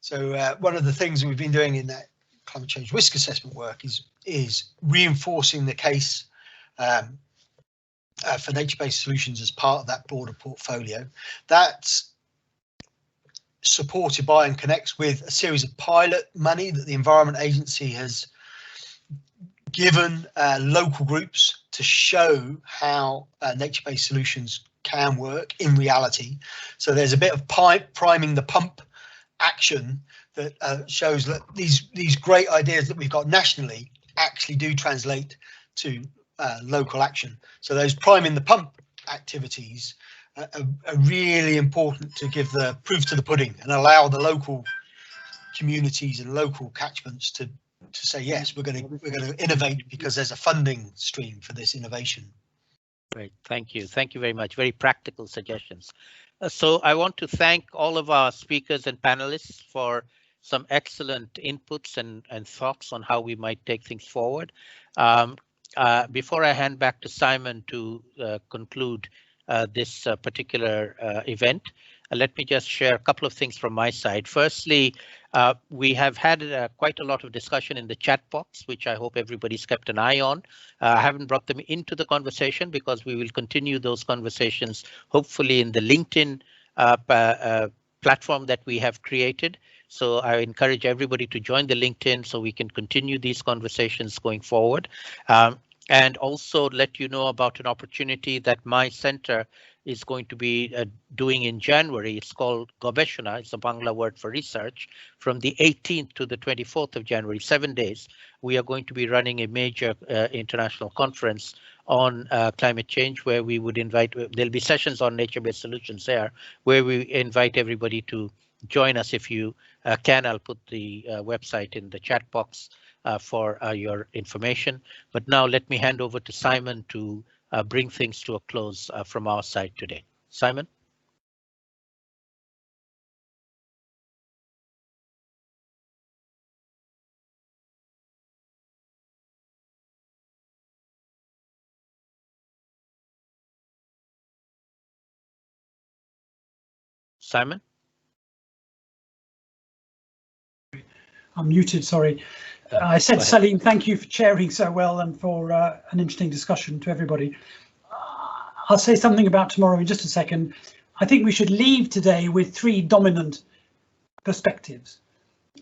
So one of the things we've been doing in that climate change risk assessment work is reinforcing the case for nature-based solutions as part of that broader portfolio. That's supported by and connects with a series of pilot money that the Environment Agency has given local groups to show how nature-based solutions can work in reality. So there's a bit of priming the pump action that shows that these great ideas that we've got nationally actually do translate to local action. So those priming the pump activities are really important to give the proof to the pudding and allow the local communities and local catchments to say, yes, we're going to innovate because there's a funding stream for this innovation. Great, thank you. Thank you very much. Very practical suggestions. So I want to thank all of our speakers and panelists for some excellent inputs and thoughts on how we might take things forward. Before I hand back to Simon to conclude this particular event, let me just share a couple of things from my side. Firstly, We have had quite a lot of discussion in the chat box, which I hope everybody's kept an eye on. I haven't brought them into the conversation because we will continue those conversations, hopefully in the LinkedIn platform that we have created. So I encourage everybody to join the LinkedIn so we can continue these conversations going forward. And also let you know about an opportunity that my center is going to be doing in January. It's called Gobeshona. It's a Bangla word for research. From the 18th to the 24th of January, 7 days, we are going to be running a major international conference on climate change, where we would invite, there'll be sessions on nature-based solutions there, where we invite everybody to join us if you can. I'll put the website in the chat box for your information. But now let me hand over to Simon to bring things to a close from our side today. Simon? Simon? I'm muted, sorry. I said, Salim, thank you for chairing so well and for an interesting discussion to everybody. I'll say something about tomorrow in just a second. I think we should leave today with three dominant perspectives.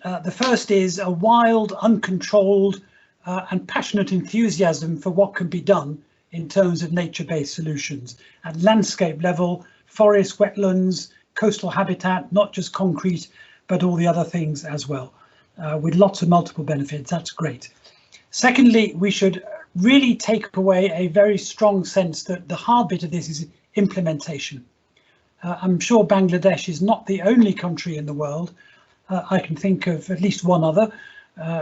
The first is a wild, uncontrolled and passionate enthusiasm for what can be done in terms of nature-based solutions at landscape level, forests, wetlands, coastal habitat, not just concrete, but all the other things as well. With lots of multiple benefits. That's great. Secondly, we should really take away a very strong sense that the hard bit of this is implementation. I'm sure Bangladesh is not the only country in the world. I can think of at least one other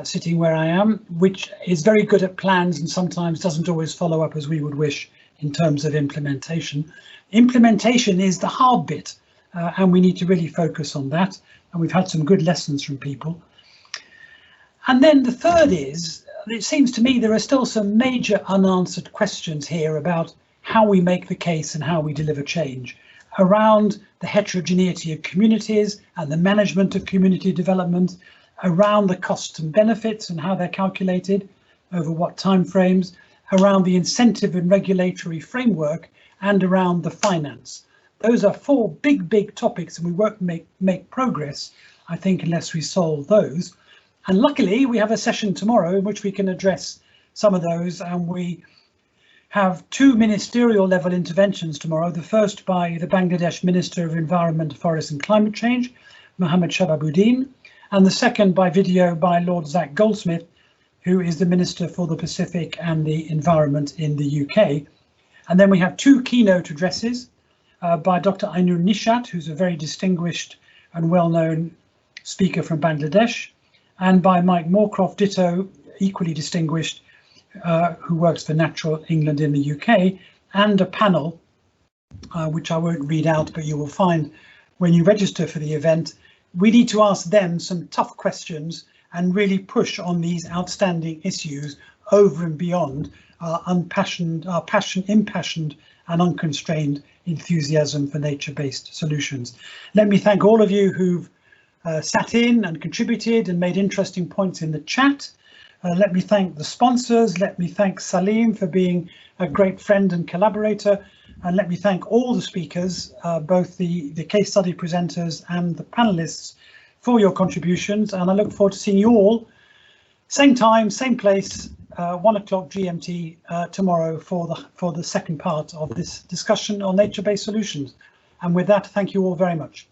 sitting where I am, which is very good at plans and sometimes doesn't always follow up as we would wish in terms of implementation. Implementation is the hard bit, and we need to really focus on that. And we've had some good lessons from people. And then the third is, it seems to me there are still some major unanswered questions here about how we make the case and how we deliver change around the heterogeneity of communities and the management of community development, around the costs and benefits and how they're calculated, over what timeframes, around the incentive and regulatory framework, and around the finance. Those are four big topics, and we won't make progress, I think, unless we solve those. And luckily, we have a session tomorrow in which we can address some of those, and we have two ministerial level interventions tomorrow. The first by the Bangladesh Minister of Environment, Forest and Climate Change, Mohammed Shababuddin, and the second by video by Lord Zach Goldsmith, who is the Minister for the Pacific and the Environment in the UK. And then we have two keynote addresses by Dr. Ainur Nishat, who's a very distinguished and well-known speaker from Bangladesh, and by Mike Moorcroft, ditto, equally distinguished, who works for Natural England in the UK, and a panel, which I won't read out, but you will find when you register for the event. We need to ask them some tough questions and really push on these outstanding issues over and beyond our impassioned and unconstrained enthusiasm for nature-based solutions. Let me thank all of you who've sat in and contributed and made interesting points in the chat. Let me thank the sponsors. Let me thank Salim for being a great friend and collaborator. And let me thank all the speakers, both the case study presenters and the panelists, for your contributions. And I look forward to seeing you all, same time, same place, 1 o'clock GMT tomorrow for the second part of this discussion on nature-based solutions. And with that, thank you all very much.